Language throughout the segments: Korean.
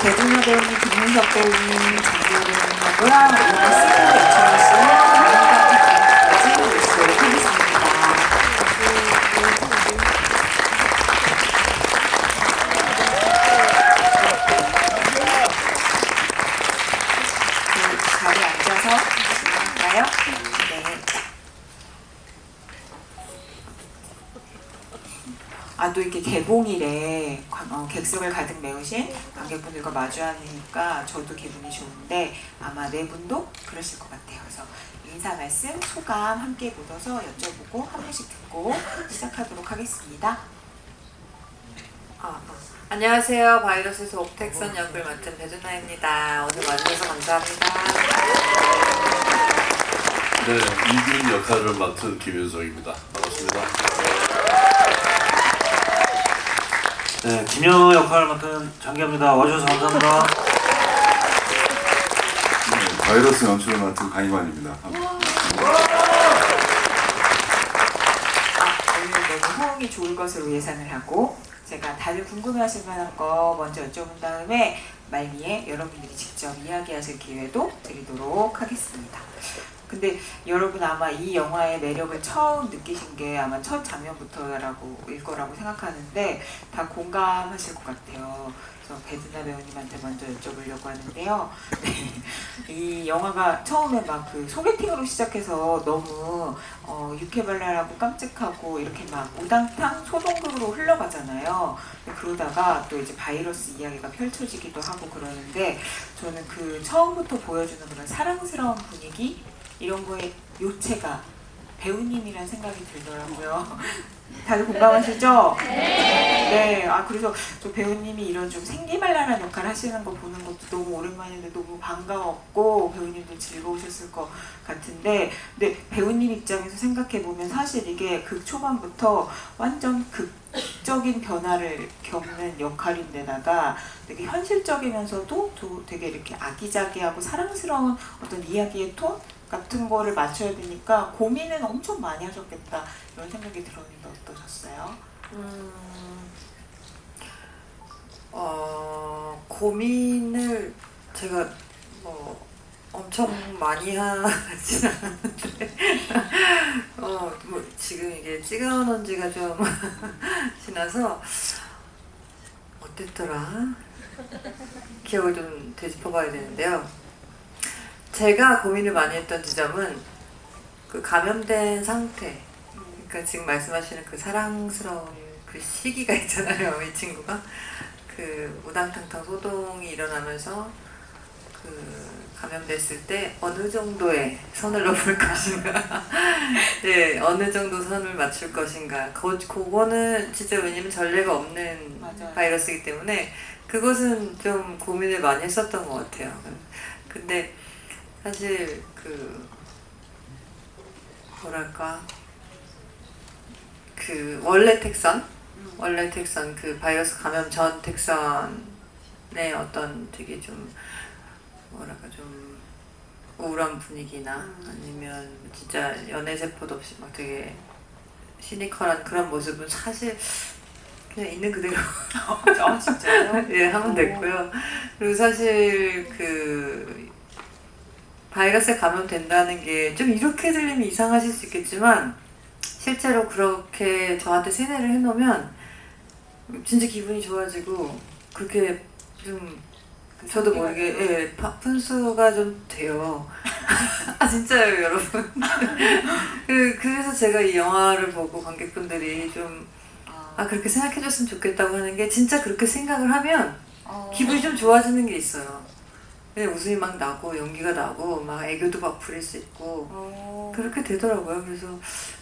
배두나 배우님, 김민석 배우님, 장기호 배우님하고요. 오늘 쓰고 연출하신 강민경 배우님까지 모시도록 하겠습니다. 자리에 앉아서 하실까요? 네. 아, 또 이렇게 개봉일에 객석을 가득 메우신 관객분들과 마주하니까 저도 기분이 좋은데 아마 네 분도 그러실 것 같아요. 그래서 인사 말씀, 소감 함께 묻어서 여쭤보고 한 분씩 듣고 시작하도록 하겠습니다. 안녕하세요. 바이러스에서 옥택선 역을 맡은 배두나입니다. 오늘 와주셔서 감사합니다. 네, 이균 역할을 맡은 김윤석입니다. 반갑습니다. 네, 김영호 역할을 맡은 장기호입니다. 와주셔서 감사합니다. 네, 바이러스 연출을 맡은 강희관입니다. 오늘 너무 호응이 좋을 것으로 예상을 하고 제가 다들 궁금해하실 만한 거 먼저 여쭤본 다음에 말미에 여러분들이 직접 이야기하실 기회도 드리도록 하겠습니다. 근데 여러분 아마 이 영화의 매력을 처음 느끼신 게 아마 첫 장면부터일 거라고 생각하는데 다 공감하실 것 같아요. 그래서 배두나 배우님한테 먼저 여쭤보려고 하는데요. 이 영화가 처음에 막 그 소개팅으로 시작해서 너무 유쾌발랄하고 깜찍하고 이렇게 막 우당탕 소동극으로 흘러가잖아요. 그러다가 또 이제 바이러스 이야기가 펼쳐지기도 하고 그러는데 저는 그 처음부터 보여주는 그런 사랑스러운 분위기 이런 거에 요체가 배우님이란 생각이 들더라고요. 다들 공감하시죠? 네. 아, 그래서 저 배우님이 이런 좀 생기발랄한 역할 하시는 거 보는 것도 너무 오랜만인데 너무 반가웠고 배우님도 즐거우셨을 것 같은데 근데 배우님 입장에서 생각해보면 사실 이게 극 초반부터 완전 극적인 변화를 겪는 역할인데다가 되게 현실적이면서도 되게 이렇게 아기자기하고 사랑스러운 어떤 이야기의 톤? 같은 거를 맞춰야 되니까 고민은 엄청 많이 하셨겠다 이런 생각이 들었는데 어떠셨어요? 고민을 제가 뭐 엄청 많이 하진 않았는데 뭐 지금 이게 찍어놓은 지가 좀 지나서 어땠더라? 기억을 좀 되짚어봐야 되는데요. 제가 고민을 많이 했던 지점은 그 감염된 상태, 그러니까 지금 말씀하시는 그 사랑스러운 그 시기가 있잖아요. 이 친구가 그 우당탕탕 소동이 일어나면서 그 감염됐을 때 어느 정도의 선을 넘을 것인가, 네, 어느 정도 선을 맞출 것인가. 그거는 진짜 왜냐면 전례가 없는 맞아요. 바이러스이기 때문에 그것은 좀 고민을 많이 했었던 것 같아요. 근데 사실 그 뭐랄까 그 원래 택선 그 바이러스 감염 전 택선의 어떤 되게 좀 뭐랄까 좀 우울한 분위기나 아니면 진짜 연애 세포도 없이 막 되게 시니컬한 그런 모습은 사실 그냥 있는 그대로 진짜요? 예, 하면 됐고요. 그리고 사실 그 바이러스에 감염된다는 게 좀 이렇게 들리면 이상하실 수 있겠지만 실제로 그렇게 저한테 세뇌를 해놓으면 진짜 기분이 좋아지고 그게 좀 저도 모르게 예, 분수가 좀 돼요. 아 진짜요 여러분. 그래서 제가 이 영화를 보고 관객분들이 좀 그렇게 생각해줬으면 좋겠다고 하는 게 진짜 그렇게 생각을 하면 기분이 좀 좋아지는 게 있어요. 웃음이 막 나고 연기가 나고 막 애교도 막 부릴 수 있고 그렇게 되더라고요. 그래서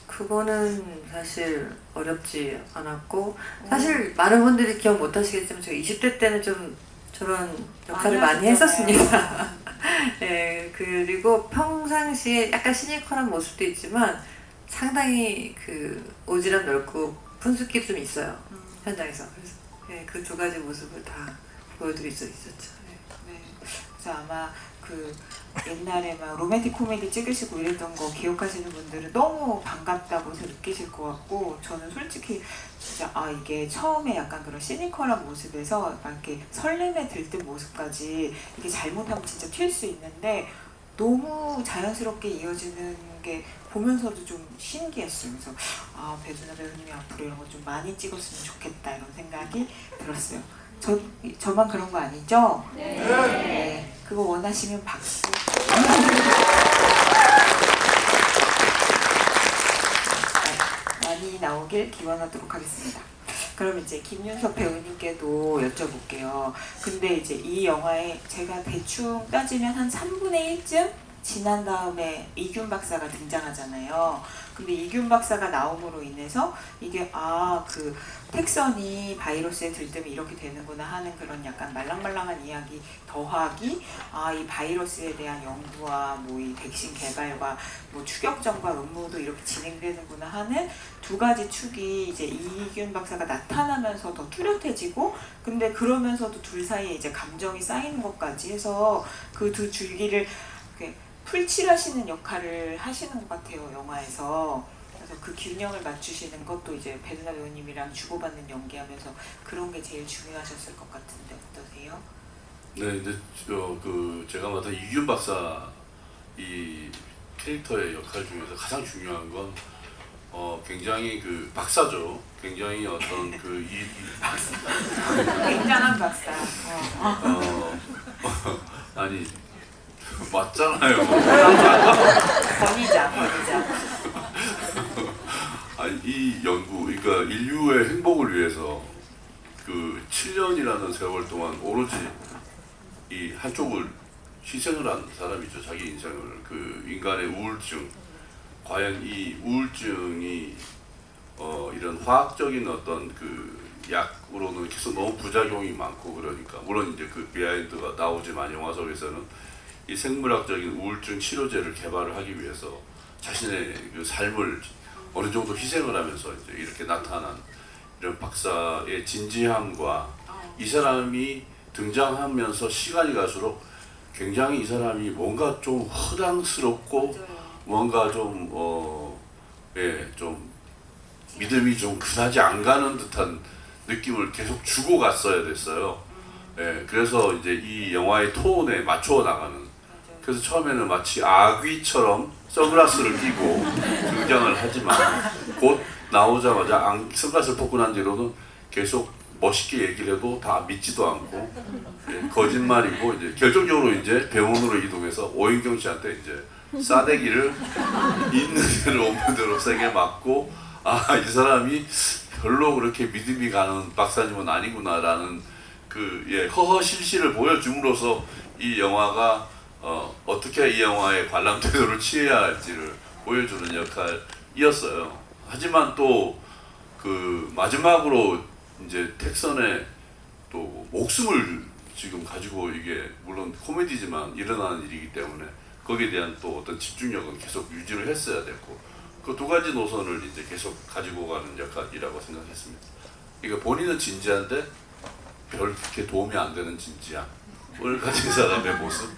그거는 사실 어렵지 않았고 사실 많은 분들이 기억 못 하시겠지만 제가 20대 때는 좀 저런 역할을 많이 했었습니다. 네, 그리고 평상시에 약간 시니컬한 모습도 있지만 상당히 그 오지랖 넓고 분수기 좀 있어요. 현장에서. 그래서 네, 그 두 가지 모습을 다 보여드릴 수 있었죠. 네. 그래서 아마 그 옛날에 막 로맨틱 코미디 찍으시고 이랬던 거 기억하시는 분들은 너무 반갑다고 느끼실 것 같고, 저는 솔직히 진짜 이게 처음에 약간 그런 시니컬한 모습에서 막 이렇게 설렘에 들뜬 모습까지 이게 잘못하면 진짜 튈 수 있는데 너무 자연스럽게 이어지는 게 보면서도 좀 신기했어요. 그래서 배두나 배우님이 앞으로 이런 거 좀 많이 찍었으면 좋겠다 이런 생각이 들었어요. 저만 그런 거 아니죠? 네. 그거 원하시면 박수. 많이 나오길 기원하도록 하겠습니다. 그럼 이제 김윤석 배우님께도 여쭤볼게요. 근데 이제 이 영화에 제가 대충 따지면 한 3분의 1쯤 지난 다음에 이균 박사가 등장하잖아요. 근데 이균 박사가 나옴으로 인해서 이게 그 택선이 바이러스에 들뜨면 이렇게 되는구나 하는 그런 약간 말랑말랑한 이야기 더하기 이 바이러스에 대한 연구와 뭐 이 백신 개발과 뭐 추격전과 음모도 이렇게 진행되는구나 하는 두 가지 축이 이제 이균 박사가 나타나면서 더 뚜렷해지고, 근데 그러면서도 둘 사이에 이제 감정이 쌓이는 것까지 해서 그 두 줄기를 이렇게 풀칠하시는 역할을 하시는 것 같아요, 영화에서. 그래서 그 균형을 맞추시는 것도 이제 배두나 배우님이랑 주고받는 연기하면서 그런 게 제일 중요하셨을 것 같은데 어떠세요? 네, 근데 제가 맡은 이균 박사 이 캐릭터의 역할 중에서 가장 중요한 건 굉장히 그 박사죠. 굉장히 어떤 굉장한 박사. 아니 맞잖아요. 권위자. 아니 이 연구, 그러니까 인류의 행복을 위해서 그 7년이라는 세월 동안 오로지 이 한쪽을 희생을 한 사람이죠. 자기 인생을. 그 인간의 우울증, 과연 이 우울증이 이런 화학적인 어떤 그 약으로는 계속 너무 부작용이 많고, 그러니까 물론 이제 그 비하인드가 나오지만 영화 속에서는 이 생물학적인 우울증 치료제를 개발을 하기 위해서 자신의 그 삶을 어느 정도 희생을 하면서 이제 이렇게 나타난 이런 박사의 진지함과 이 사람이 등장하면서 시간이 갈수록 굉장히 이 사람이 뭔가 좀 허당스럽고 뭔가 좀 좀 믿음이 좀 그다지 안 가는 듯한 느낌을 계속 주고 갔어야 됐어요. 그래서 이제 이 영화의 톤에 맞춰 나가는. 그래서 처음에는 마치 아귀처럼 선글라스를 끼고 등장을 하지만 곧 나오자마자 선글라스를 벗고 난 뒤로는 계속 멋있게 얘기를 해도 다 믿지도 않고 거짓말이고, 이제 결정적으로 이제 병원으로 이동해서 오인경 씨한테 이제 싸대기를 있는 대로 없는 대로 세게 맞고, 이 사람이 별로 그렇게 믿음이 가는 박사님은 아니구나라는 허허실실을 보여줌으로써 이 영화가 어떻게 이 영화의 관람 태도를 취해야 할지를 보여주는 역할이었어요. 하지만 또 그 마지막으로 이제 택선의 또 목숨을 지금 가지고, 이게 물론 코미디지만 일어나는 일이기 때문에 거기에 대한 또 어떤 집중력은 계속 유지를 했어야 됐고, 그 두 가지 노선을 이제 계속 가지고 가는 역할이라고 생각했습니다. 그러니까 본인은 진지한데 별 그렇게 도움이 안 되는 진지함을 가진 사람의 모습.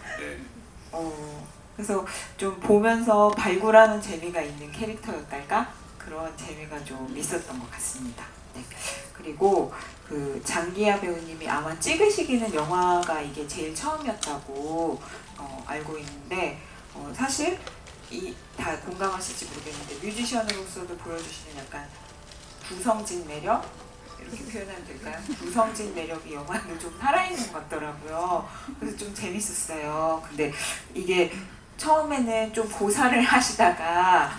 그래서 좀 보면서 발굴하는 재미가 있는 캐릭터였달까? 그런 재미가 좀 있었던 것 같습니다. 네. 그리고 그 장기하 배우님이 아마 찍으시기는 영화가 이게 제일 처음이었다고 알고 있는데, 사실 다 공감하실지 모르겠는데 뮤지션으로서도 보여주시는 약간 구성진 매력? 이렇게 표현하면 될까요? 구성진 매력이 영화에는 좀 살아있는 것 같더라고요. 그래서 좀 재밌었어요. 근데 이게 처음에는 좀 고사를 하시다가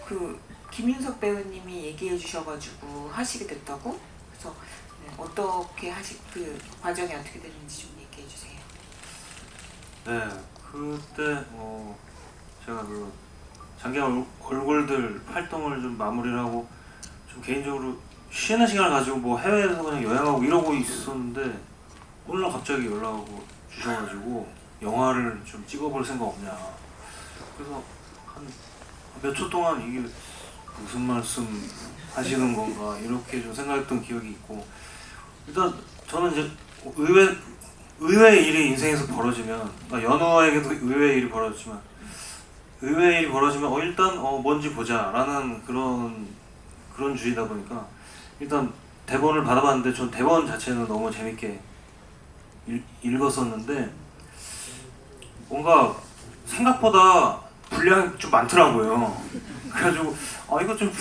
그 김윤석 배우님이 얘기해 주셔가지고 하시게 됐다고? 그래서 어떻게 그 과정이 어떻게 됐는지 좀 얘기해 주세요. 네, 그때 제가 그 장기하 얼굴들 활동을 좀 마무리를 하고 좀 개인적으로 쉬는 시간을 가지고 뭐 해외에서 그냥 여행하고 이러고 있었는데, 어느 날 갑자기 연락을 주셔가지고 영화를 좀 찍어볼 생각 없냐. 그래서 한 몇 초 동안 이게 무슨 말씀 하시는 건가 이렇게 좀 생각했던 기억이 있고, 일단 저는 이제 의외의 일이 인생에서 벌어지면, 그러니까 연우에게도 의외의 일이 벌어지지만, 의외의 일이 벌어지면 일단 뭔지 보자라는 그런 주의다 보니까 일단 대본을 받아봤는데 전 대본 자체는 너무 재밌게 읽었었는데 뭔가 생각보다 분량이 좀 많더라고요. 그래가지고 이거 좀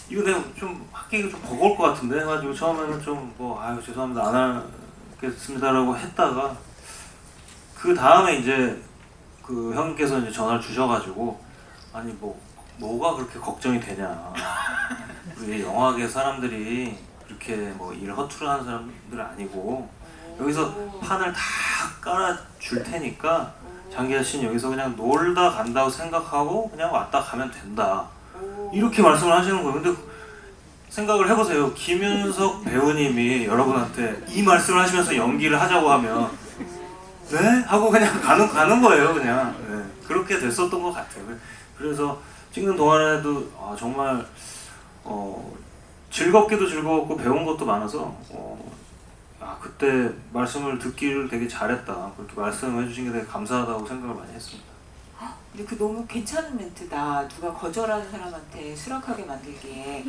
이거 내가 좀 하기가 좀 버거울 것 같은데 해가지고 처음에는 좀 죄송합니다 안 하겠습니다라고 했다가 그 다음에 이제 그 형님께서 이제 전화를 주셔가지고 아니 뭐가 그렇게 걱정이 되냐 우리 영화계 사람들이 그렇게 뭐 일 허투루 하는 사람들은 아니고 여기서 판을 다 깔아줄 테니까 장기하 씨는 여기서 그냥 놀다 간다고 생각하고 그냥 왔다 가면 된다 이렇게 말씀을 하시는 거예요. 근데 생각을 해보세요. 김윤석 배우님이 여러분한테 이 말씀을 하시면서 연기를 하자고 하면 네? 하고 그냥 가는 거예요. 그냥 네. 그렇게 됐었던 것 같아요. 그래서 찍는 동안에도 정말 즐겁기도 즐거웠고 배운 것도 많아서 그때 말씀을 듣기를 되게 잘했다 그렇게 말씀해 주신 게 되게 감사하다고 생각을 많이 했습니다. 근데 그 너무 괜찮은 멘트다. 누가 거절하는 사람한테 수락하게 만들기에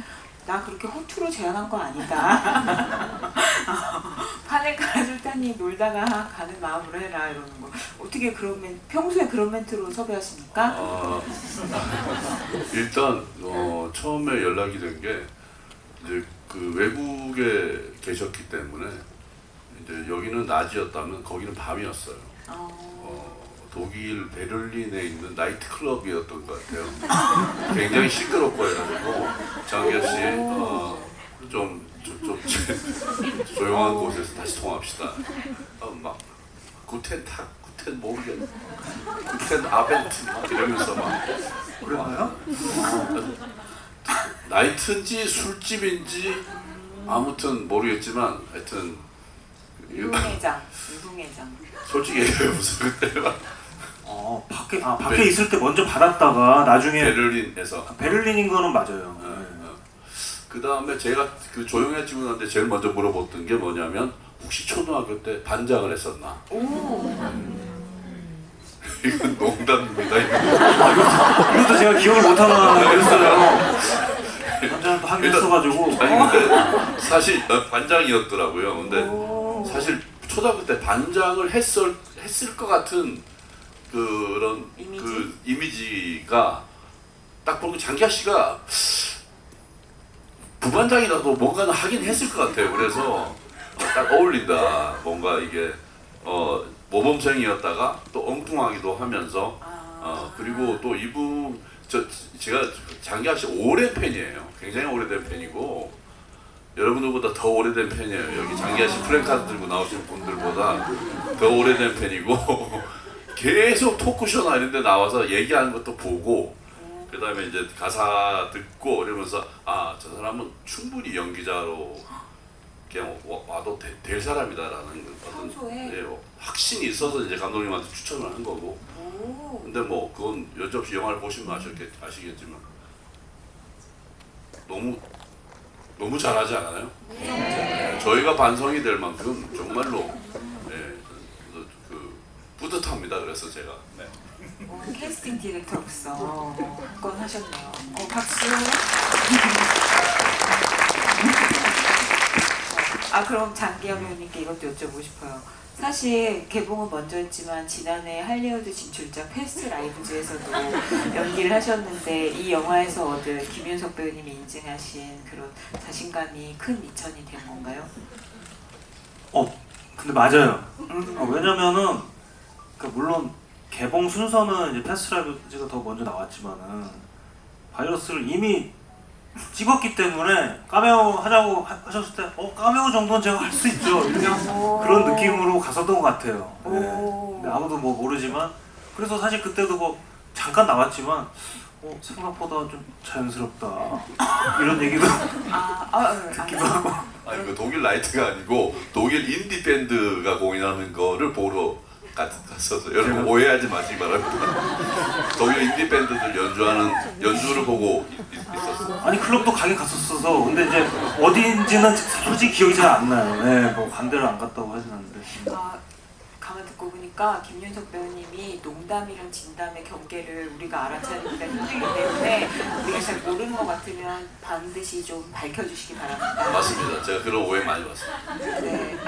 나 그렇게 허투루 제안한 거 아니다. 판을 깔아줄 테니 놀다가 가는 마음으로 해라 이러는 거. 어떻게 평소에 그런 멘트로 섭외하십니까? 일단 처음에 연락이 된 게 이제 그 외국에 계셨기 때문에 이제 여기는 낮이었다면 거기는 밤이었어요. 독일 베를린에 있는 나이트 클럽이었던 것 같아요. 굉장히 시끄럽고 해가지고 장기하 씨 좀 조용한 곳에서 다시 통합시다. 막 구텐 모르겠네. 구텐 아벤트 이러면서 막 그랬나요? 나이트인지 술집인지 아무튼 모르겠지만 하여튼 유흥회장. 솔직히 얘기해보세요. 그때 밖에 있을 때 먼저 받았다가 나중에 베를린에서 베를린인 거는 맞아요. 그 다음에 제가 그 조용해지고 난데 제일 먼저 물어봤던 게 뭐냐면 혹시 초등학교 때 반장을 했었나? 이건 농담입니다. 이것도 제가 기억을 못하나 그랬어요. 반장도 하긴 했어가지고. 근데 사실 반장이었더라고요. 근데 사실 초등학교 때 반장을 했을 것 같은 그런 이미지? 그 이미지가 딱 보고 장기하 씨가 부반장이라도 뭔가는 하긴 했을 것 같아요. 그래서 딱 어울린다. 뭔가 이게 모범생이었다가 또 엉뚱하기도 하면서 그리고 또 이분 제가 장기하 씨 오랜 팬이에요. 굉장히 오래된 팬이고 여러분들보다 더 오래된 팬이에요. 여기 장기하 씨 플랜카드 들고 나오시는 분들보다 더 오래된 팬이고 계속 토크쇼나 이런 데 나와서 얘기하는 것도 보고 그 다음에 이제 가사 듣고 이러면서 저 사람은 충분히 연기자로 그냥 와도 될 사람이다라는 어떤 확신이 있어서 이제 감독님한테 추천을 한 거고. 근데 뭐 그건 여지없이 영화를 보시면 아시겠지만 너무 잘하지 않아요? 저희가 반성이 될 만큼 정말로 뿌듯합니다. 그래서 제가 캐스팅 디렉터로서 한 건 하셨네요. 박수. 그럼 장기하 배우님께 이것도 여쭤보고 싶어요. 사실 개봉은 먼저 했지만 지난해 할리우드 진출작 패스트 라이브즈에서도 연기를 하셨는데 이 영화에서 얻은 김윤석 배우님이 인증하신 그런 자신감이 큰 미천이 된 건가요? 근데 맞아요. 왜냐면은 물론 개봉 순서는 이제 패스트 라이브즈가 더 먼저 나왔지만은 바이러스를 이미 찍었기 때문에 카메오 하자고 하셨을 때 카메오 정도는 제가 할 수 있죠. 그런 느낌으로 갔었던 것 같아요. 네. 근데 아무도 뭐 모르지만 그래서 사실 그때도 뭐 잠깐 나왔지만 생각보다 좀 자연스럽다 이런 얘기도 듣기도 하고. 그 독일 라이트가 아니고 독일 인디 밴드가 공연하는 거를 보러 갔어서 여러분 오해하지 마시기 바랍니다. 독일 인디 밴드들 연주를 보고 있었어요. 아니 클럽도 가긴 갔었어서 근데 이제 어디인지는 솔직히 기억이 잘 안 나요. 네, 뭐 반대를 안 갔다고 하진 않는데. 아, 가만 듣고 보니까 김윤석 배우님이 농담이랑 진담의 경계를 우리가 알아차리기가 힘들기 때문에 우리가 잘 모르는 것 같으면 반드시 좀 밝혀주시기 바랍니다. 맞습니다. 제가 그런 오해 많이 봤습니다. 네.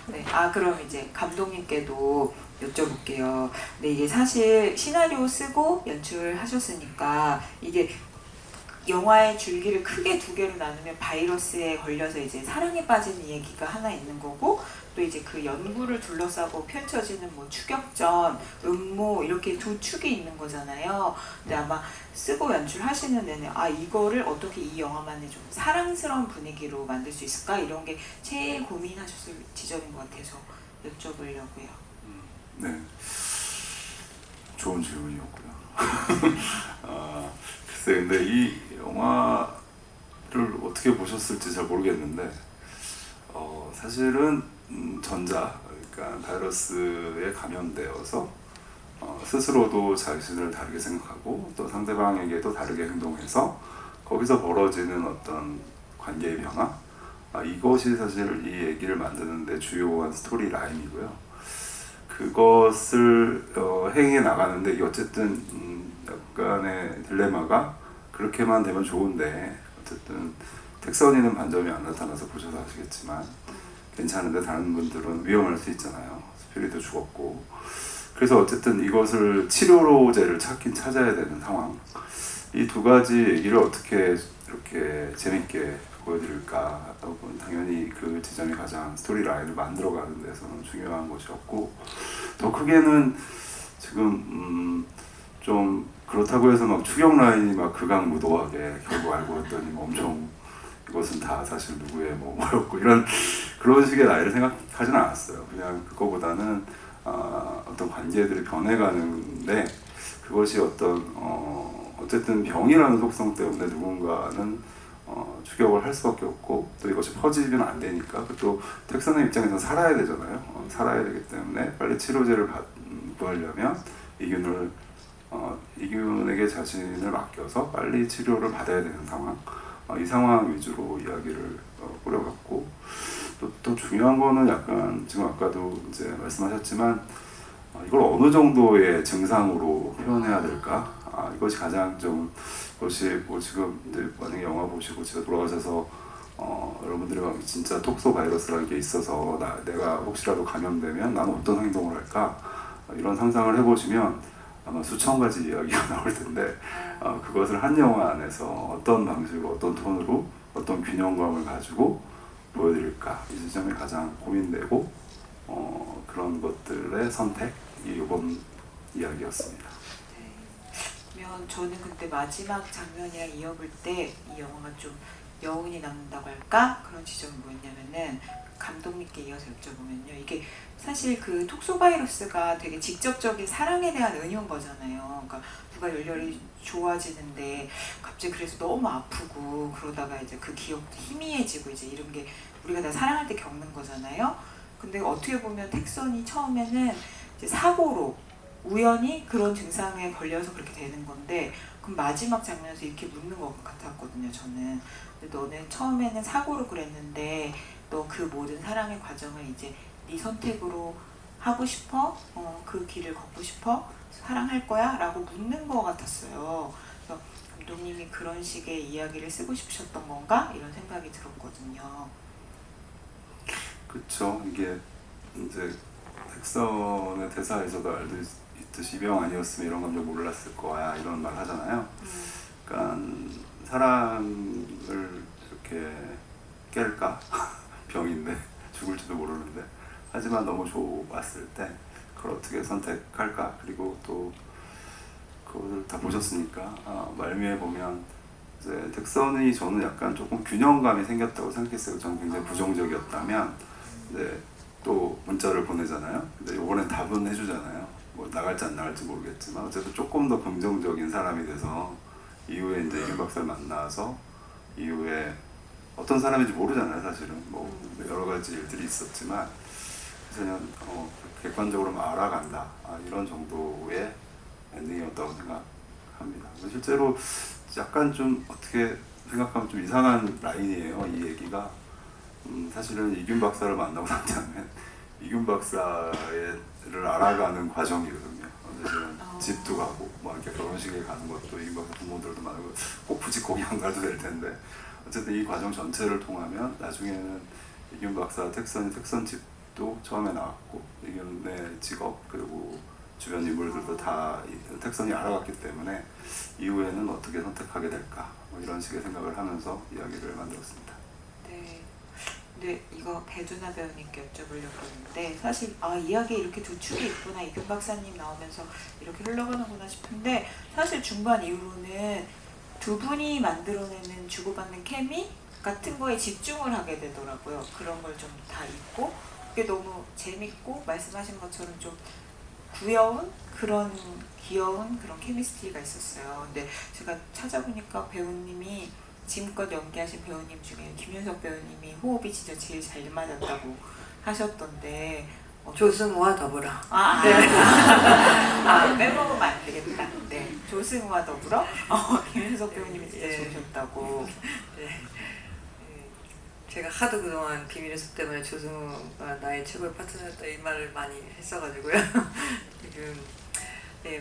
네. 아, 그럼 이제 감독님께도 여쭤볼게요. 근데 이게 사실 시나리오 쓰고 연출하셨으니까 이게 영화의 줄기를 크게 두 개로 나누면 바이러스에 걸려서 이제 사랑에 빠진 이야기가 하나 있는 거고 또 이제 그 연구를 둘러싸고 펼쳐지는 뭐 추격전, 음모 이렇게 두 축이 있는 거잖아요. 근데 아마 쓰고 연출하시는 내내 아 이거를 어떻게 이 영화만의 좀 사랑스러운 분위기로 만들 수 있을까 이런 게 제일 고민하셨을 지점인 것 같아서 여쭤보려고요. 네, 좋은 질문이었고요. 글쎄, 근데 이 영화를 어떻게 보셨을지 잘 모르겠는데 사실은 그러니까 바이러스에 감염되어서 스스로도 자신을 다르게 생각하고 또 상대방에게도 다르게 행동해서 거기서 벌어지는 어떤 관계의 변화 이것이 사실 이 얘기를 만드는데 주요한 스토리 라인이고요. 그것을 행해 나가는데 이게 어쨌든 약간의 딜레마가 그렇게만 되면 좋은데 어쨌든 택선이는 반점이 안 나타나서 보셔서 아시겠지만 괜찮은데 다른 분들은 위험할 수 있잖아요. 스피릿도 죽었고 그래서 어쨌든 이것을 치료제를 찾긴 찾아야 되는 상황. 이 두 가지 얘기를 어떻게 이렇게 재밌게 보여드릴까 당연히 그 지점이 가장 스토리 라인을 만들어가는 데서는 중요한 것이었고 더 크게는 지금 좀 그렇다고 해서 막 추격 라인이 막 극악무도하게 결국 알고 봤더니 뭐 엄청 이것은 다 사실 누구의 뭐였고 이런 그런 식의 라인을 생각하진 않았어요. 그냥 그거보다는 어떤 관계들이 변해가는데 그것이 어쨌든 병이라는 속성 때문에 누군가는 추격을 할 수밖에 없고 또 이것이 퍼지면 안 되니까 또 택선의 입장에서 살아야 되잖아요. 살아야 되기 때문에 빨리 치료제를 구하려면 이균에게 자신을 맡겨서 빨리 치료를 받아야 되는 상황. 이 상황 위주로 이야기를 꾸려갔고 또 중요한 거는 약간 지금 아까도 이제 말씀하셨지만 이걸 어느 정도의 증상으로 표현해야 될까? 이것이 가장 좀 이것이 뭐 지금 이제 만약에 영화 보시고 집에 돌아가셔서 여러분들이 막 진짜 톡소 바이러스라는 게 있어서 내가 혹시라도 감염되면 나는 어떤 행동을 할까? 이런 상상을 해보시면 아마 수천 가지 이야기가 나올 텐데 그것을 한 영화 안에서 어떤 방식으로 어떤 톤으로 어떤 균형감을 가지고 보여드릴까 이 지점이 가장 고민되고 그런 것들의 선택이 이번 이야기였습니다. 네. 그러면 저는 그때 마지막 장면이랑 이어볼 때 이 영화가 좀 여운이 남는다고 할까? 그런 지점이 뭐였냐면은 감독님께 이어서 여쭤보면요. 이게 사실 그 톡소바이러스가 되게 직접적인 사랑에 대한 은유인 거잖아요. 그러니까 누가 열렬히 좋아지는데 갑자기 그래서 너무 아프고 그러다가 이제 그 기억도 희미해지고 이제 이런 게 우리가 다 사랑할 때 겪는 거잖아요. 근데 어떻게 보면 택선이 처음에는 이제 사고로 우연히 그런 증상에 걸려서 그렇게 되는 건데 그럼 마지막 장면에서 이렇게 묻는 것 같았거든요. 저는. 근데 너는 처음에는 사고로 그랬는데 너 그 모든 사랑의 과정을 이제 네 선택으로 하고 싶어? 그 길을 걷고 싶어? 사랑할 거야? 라고 묻는 것 같았어요. 그래서 감독님이 그런 식의 이야기를 쓰고 싶으셨던 건가? 이런 생각이 들었거든요. 그쵸. 이게 이제 택선의 대사에서도 알고 있듯이 이 병 아니었으면 이런 감정 몰랐을 거야 이런 말 하잖아요. 그러니까 사랑을 이렇게 깰까? 병인데 죽을지도 모르는데 하지만 너무 좋았을 때 그걸 어떻게 선택할까? 그리고 또 그걸 다 보셨으니까 말미에 보면 이제 택선이 저는 약간 조금 균형감이 생겼다고 생각했어요. 저는 굉장히 부정적이었다면 이제 또 문자를 보내잖아요. 근데 이번엔 답은 해주잖아요. 뭐 나갈지 안 나갈지 모르겠지만 어쨌든 조금 더 긍정적인 사람이 돼서 이후에 이제 이균 박사를 만나서 이후에 어떤 사람인지 모르잖아요. 사실은 뭐 여러 가지 일들이 있었지만 그래서 그냥 객관적으로 알아간다 이런 정도의 엔딩이었다고 생각합니다. 실제로 약간 좀 어떻게 생각하면 좀 이상한 라인이에요. 이 얘기가 사실은 이균 박사를 만나고 난 다음에 이균 박사를 알아가는 과정이거든요. 사실은 집도 가고 뭐 이렇게 결혼식에 가는 것도 이균 박사 부모들도 많고 꼭 굳이 거기 안 가도 될 텐데 어쨌든 이 과정 전체를 통하면 나중에는 이균 박사 택선 집도 처음에 나왔고 이균의 직업 그리고 주변 인물들도 다 택선이 알아갔기 때문에 이후에는 어떻게 선택하게 될까 뭐 이런 식의 생각을 하면서 이야기를 만들었습니다. 네. 근데 이거 배두나 배우님께 여쭤보려고 했는데 사실 이야기에 이렇게 두 축이 있구나 이균 박사님 나오면서 이렇게 흘러가는구나 싶은데 사실 중반 이후로는 두 분이 만들어내는 주고받는 케미 같은 거에 집중을 하게 되더라고요. 그런 걸 좀 다 있고 그게 너무 재밌고 말씀하신 것처럼 좀 귀여운 그런 케미스트리가 있었어요. 근데 제가 찾아보니까 배우님이 지금껏 연기하신 배우님 중에 김윤석 배우님이 호흡이 진짜 제일 잘 맞았다고 하셨던데 조승우와 더불어. 빼먹으면 안 되겠다. 네, 조승우와 더불어 김윤석 배우님이 진짜 네. 좋으셨다고. 네. 제가 하도 그동안 비밀의 숲 때문에 조승우가 나의 최고의 파트너였다 이 말을 많이 했어가지고요. 지금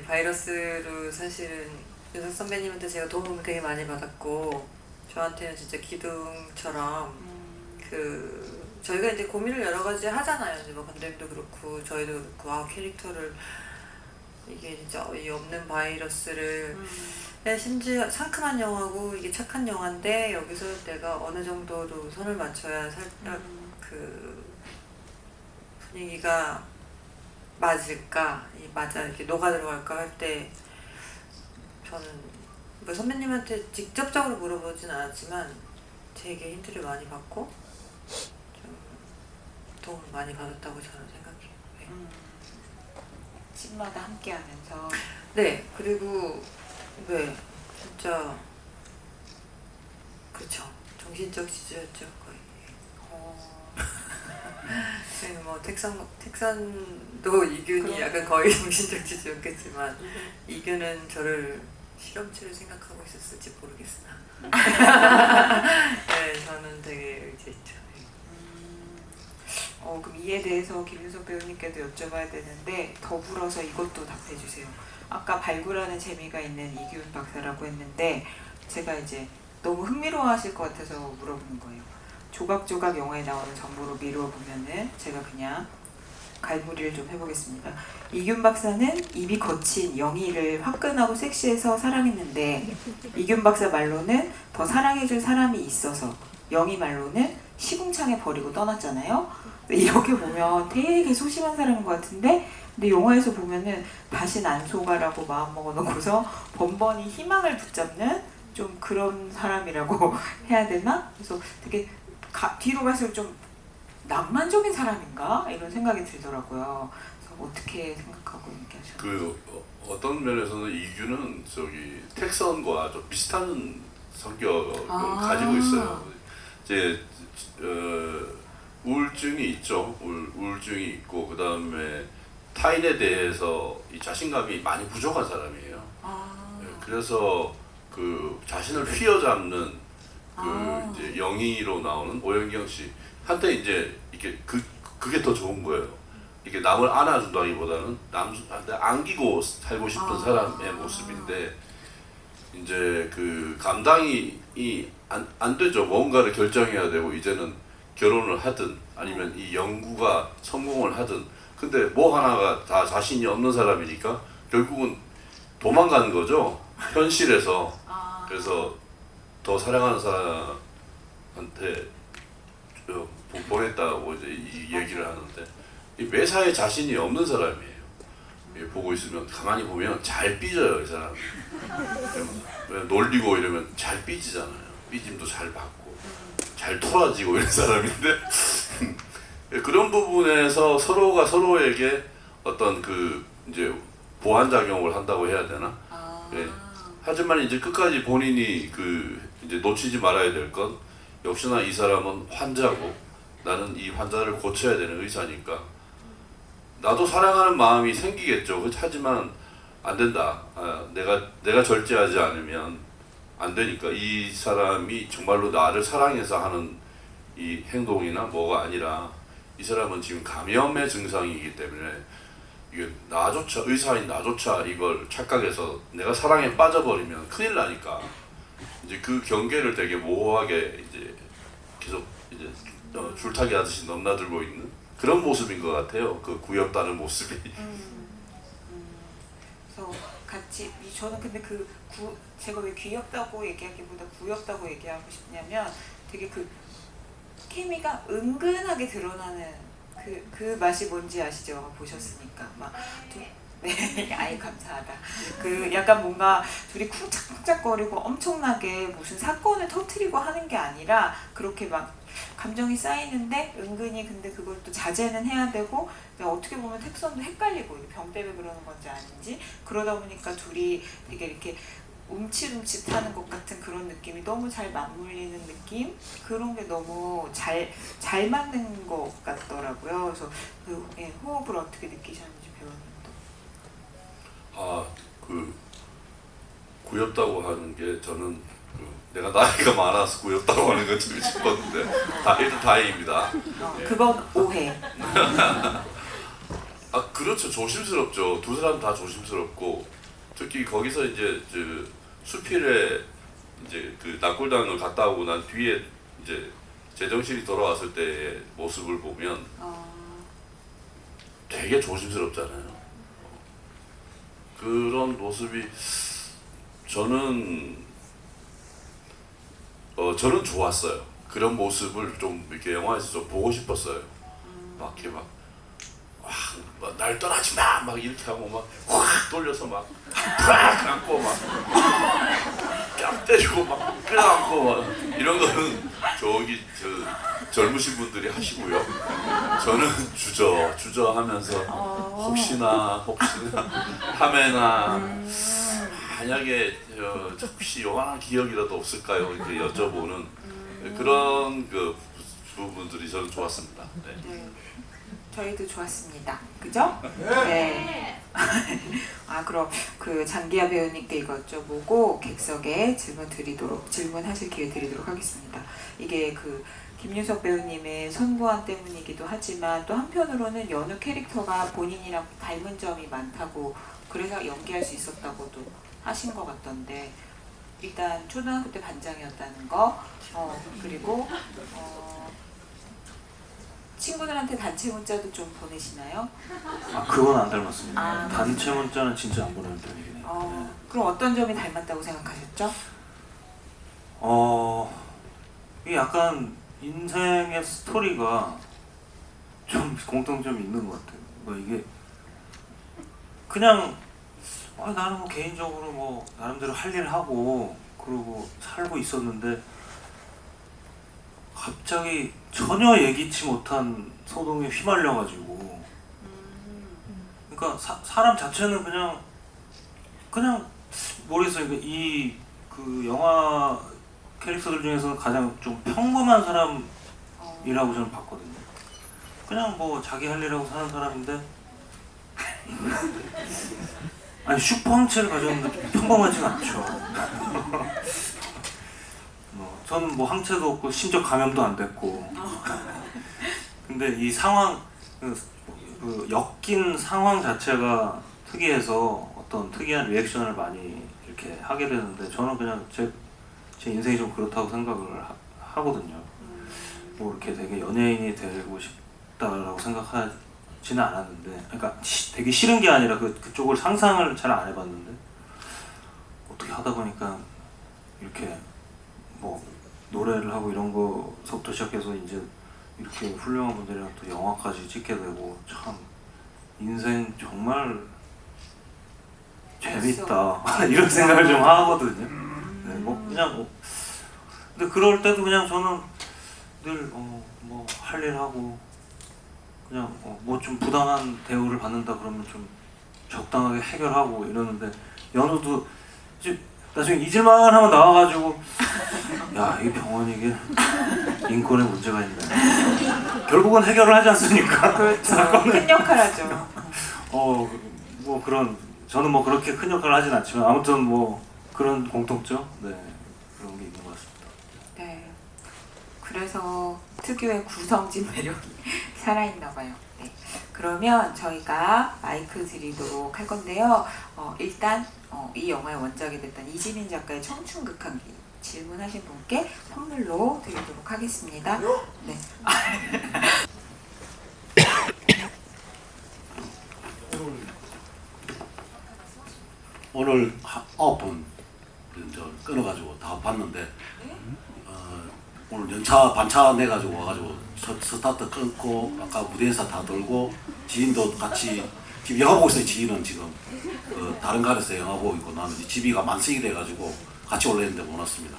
바이러스로 사실은 윤석 선배님한테 제가 도움을 되게 많이 받았고 저한테는 진짜 기둥처럼 저희가 이제 고민을 여러 가지 하잖아요. 이제 뭐 감독님도 그렇고 저희도 그렇고 캐릭터를 이게 진짜 이 없는 바이러스를 심지어 상큼한 영화고 이게 착한 영화인데 여기서 내가 어느 정도로 선을 맞춰야 살짝 그 분위기가 맞을까 맞아 이렇게 녹아 들어갈까 할 때 저는 뭐 선배님한테 직접적으로 물어보진 않았지만 되게 힌트를 많이 받고 좀 도움을 많이 받았다고 저는 생각해요. 네. 씬마다 함께하면서 네, 그리고 네, 진짜 그렇죠. 정신적 지주였죠 거의. 네, 뭐 택산도 이균이 약간 거의 정신적 지주였겠지만 이균은 저를 실험체를 생각하고 있었을지 모르겠으나 네, 저는 되게 의지했죠. 그럼 이에 대해서 김윤석 배우님께도 여쭤봐야 되는데 더불어서 이것도 답해주세요. 아까 발굴하는 재미가 있는 이균 박사라고 했는데 제가 이제 너무 흥미로워하실 것 같아서 물어보는 거예요. 조각조각 영화에 나오는 정보로 미루어 보면은 제가 그냥 갈무리를 좀 해보겠습니다. 이균 박사는 입이 거친 영희를 화끈하고 섹시해서 사랑했는데 이균 박사 말로는 더 사랑해줄 사람이 있어서 영희 말로는 시궁창에 버리고 떠났잖아요. 이렇게 보면 되게 소심한 사람인 것 같은데 근데 영화에서 보면은 다신 안 속아라고 마음먹어 놓고서 번번이 희망을 붙잡는 좀 그런 사람이라고 해야 되나? 그래서 되게 뒤로 갈수록 좀 낭만적인 사람인가? 이런 생각이 들더라고요. 그래서 어떻게 생각하고 얘기하셨나요? 어떤 면에서는 이규는 택선과 좀 비슷한 성격을 가지고 있어요. 이제 우울증이 있죠. 우울증이 있고 그 다음에 타인에 대해서 이 자신감이 많이 부족한 사람이에요. 그래서 그 자신을 휘어잡는 이제 영희로 나오는 오연경 씨 한때 이제 이게 그게 더 좋은 거예요. 이게 남을 안아준다기보다는 남한테 안기고 살고 싶은 사람의 모습인데 이제 그 감당이 안 되죠. 뭔가를 결정해야 되고 이제는 결혼을 하든 아니면 이 연구가 성공을 하든 근데 뭐 하나가 다 자신이 없는 사람이니까 결국은 도망가는 거죠. 현실에서. 그래서 더 사랑하는 사람한테 보냈다고 이제 이 얘기를 하는데 이 매사에 자신이 없는 사람이에요. 보고 있으면 가만히 보면 잘 삐져요, 이 사람이. 놀리고 이러면 잘 삐지잖아요. 삐짐도 잘 받고 잘 토라지고 이런 사람인데 그런 부분에서 서로가 서로에게 어떤 그 이제 보완 작용을 한다고 해야 되나? 네. 하지만 이제 끝까지 본인이 그 이제 놓치지 말아야 될 건 역시나 이 사람은 환자고 나는 이 환자를 고쳐야 되는 의사니까 나도 사랑하는 마음이 생기겠죠. 하지만 안 된다. 내가 절제하지 않으면 안 되니까 이 사람이 정말로 나를 사랑해서 하는 이 행동이나 뭐가 아니라 이 사람은 지금 감염의 증상이기 때문에 이게 나조차 의사인 나조차 이걸 착각해서 내가 사랑에 빠져버리면 큰일 나니까 이제 그 경계를 되게 모호하게 이제 계속 이제 줄타기 하듯이 넘나들고 있는 그런 모습인 것 같아요. 그 구엽다는 모습이. 그래서 같이 저는 근데 제가 왜 귀엽다고 얘기하기보다 구엽다고 얘기하고 싶냐면 되게 그 케미가 은근하게 드러나는 그 맛이 뭔지 아시죠? 보셨으니까 네, 아이 감사하다. 그 약간 뭔가 둘이 쿵짝쿵짝거리고 엄청나게 무슨 사건을 터뜨리고 하는 게 아니라 그렇게 막 감정이 쌓이는데 은근히 근데 그걸 또 자제는 해야 되고 어떻게 보면 택선도 헷갈리고 병 때문에 그러는 건지 아닌지 그러다 보니까 둘이 되게 이렇게 움찔움찔하는 것 같은 그런 느낌이 너무 잘 맞물리는 느낌 그런 게 너무 잘 맞는 것 같더라고요. 그래서 호흡을 어떻게 느끼셨는지 배우님도. 그 구엽다고 하는 게 저는 내가 나이가 많아서 구엽다고 하는 건 좀 싶었는데 일단 다행입니다. 그건 오해. 그렇죠. 조심스럽죠. 두 사람 다 조심스럽고 특히 거기서 이제 수필에 이제 그 낙골당을 갔다 오고 난 뒤에 이제 제정신이 돌아왔을 때의 모습을 보면 되게 조심스럽잖아요. 그런 모습이 저는 좋았어요. 그런 모습을 좀 이렇게 영화에서 좀 보고 싶었어요. 막 이렇게 날 떠나지 마! 막 이렇게 하고 막 확 돌려서 막 안고 막 뺨 때리고 막 끌어안고 막 이런 거는 젊으신 분들이 하시고요. 저는 주저하면서 혹시나 하메나 만약에 혹시 요만한 기억이라도 없을까요? 이렇게 여쭤보는 그런 그 부분들이 저는 좋았습니다. 네. 저희도 좋았습니다. 그죠? 네. 그럼 그 장기하 배우님께 이거 여쭤보고 객석에 질문하실 기회 드리도록 하겠습니다. 이게 그 김윤석 배우님의 선구안 때문이기도 하지만 또 한편으로는 여느 캐릭터가 본인이랑 닮은 점이 많다고 그래서 연기할 수 있었다고도 하신 것 같던데 일단 초등학교 때 반장이었다는 거 그리고 친구들한테 단체 문자도 좀 보내시나요? 그건 안 닮았습니다. 네. 단체 문자는 진짜 안 보내는 편이긴 해요. 그럼 어떤 점이 닮았다고 생각하셨죠? 이게 약간 인생의 스토리가 좀 공통점이 있는 것 같아요. 이게 그냥 나는 뭐 개인적으로 뭐 나름대로 할 일 하고 그러고 살고 있었는데 갑자기 전혀 예기치 못한 소동에 휘말려가지고 그러니까 사람 자체는 그냥 모르겠어요. 그 영화 캐릭터들 중에서 가장 좀 평범한 사람이라고 저는 봤거든요. 그냥 뭐 자기 할 일하고 사는 사람인데 아니 슈퍼 항체를 가졌는데 평범하지가 않죠. 저는 뭐 항체도 없고 심지어 감염도 안 됐고 근데 이 상황 그 엮인 상황 자체가 특이해서 어떤 특이한 리액션을 많이 이렇게 하게 되는데 저는 그냥 제 인생이 좀 그렇다고 생각을 하거든요. 뭐 이렇게 되게 연예인이 되고 싶다라고 생각하지는 않았는데 그러니까 되게 싫은 게 아니라 그쪽을 상상을 잘 안 해봤는데 어떻게 하다 보니까 이렇게 뭐 노래를 하고 이런 거서부터 시작해서 이제 이렇게 훌륭한 분들이랑 또 영화까지 찍게 되고 참 인생 정말 재밌다 이런 생각을 좀 하거든요. 네, 그냥 근데 그럴 때도 그냥 저는 늘 뭐 할 일 하고 그냥 뭐 좀 부당한 대우를 받는다 그러면 좀 적당하게 해결하고 이러는데 연우도 이제 나중에 잊을만 하면 나와가지고 야, 이 병원이 이게 인권에 문제가 있네. 결국은 해결을 하지 않습니까? 그렇죠. 큰 역할 하죠. 뭐 그런 저는 뭐 그렇게 큰 역할을 하진 않지만 아무튼 뭐 그런 공통점. 네. 그런 게 있는 것 같습니다. 네. 그래서 특유의 구성진 매력이 살아있나 봐요. 네. 그러면 저희가 마이크 드리도록 할 건데요. 일단 이 영화의 원작이 됐던 이지민 작가의 청춘극한기 질문하신 분께 선물로 드리도록 하겠습니다. 네. 오늘 9분 끊어가지고 다 봤는데 오늘 연차 반차 내가지고 와가지고 스타트 끊고 아까 무대에서 다 돌고 지인도 같이 지금 영화 보고 있어요. 지인은 지금 다른 가게에서 영화 보고 있고 나는 집이가 만석이 돼가지고 같이 올라했는데 못 왔습니다.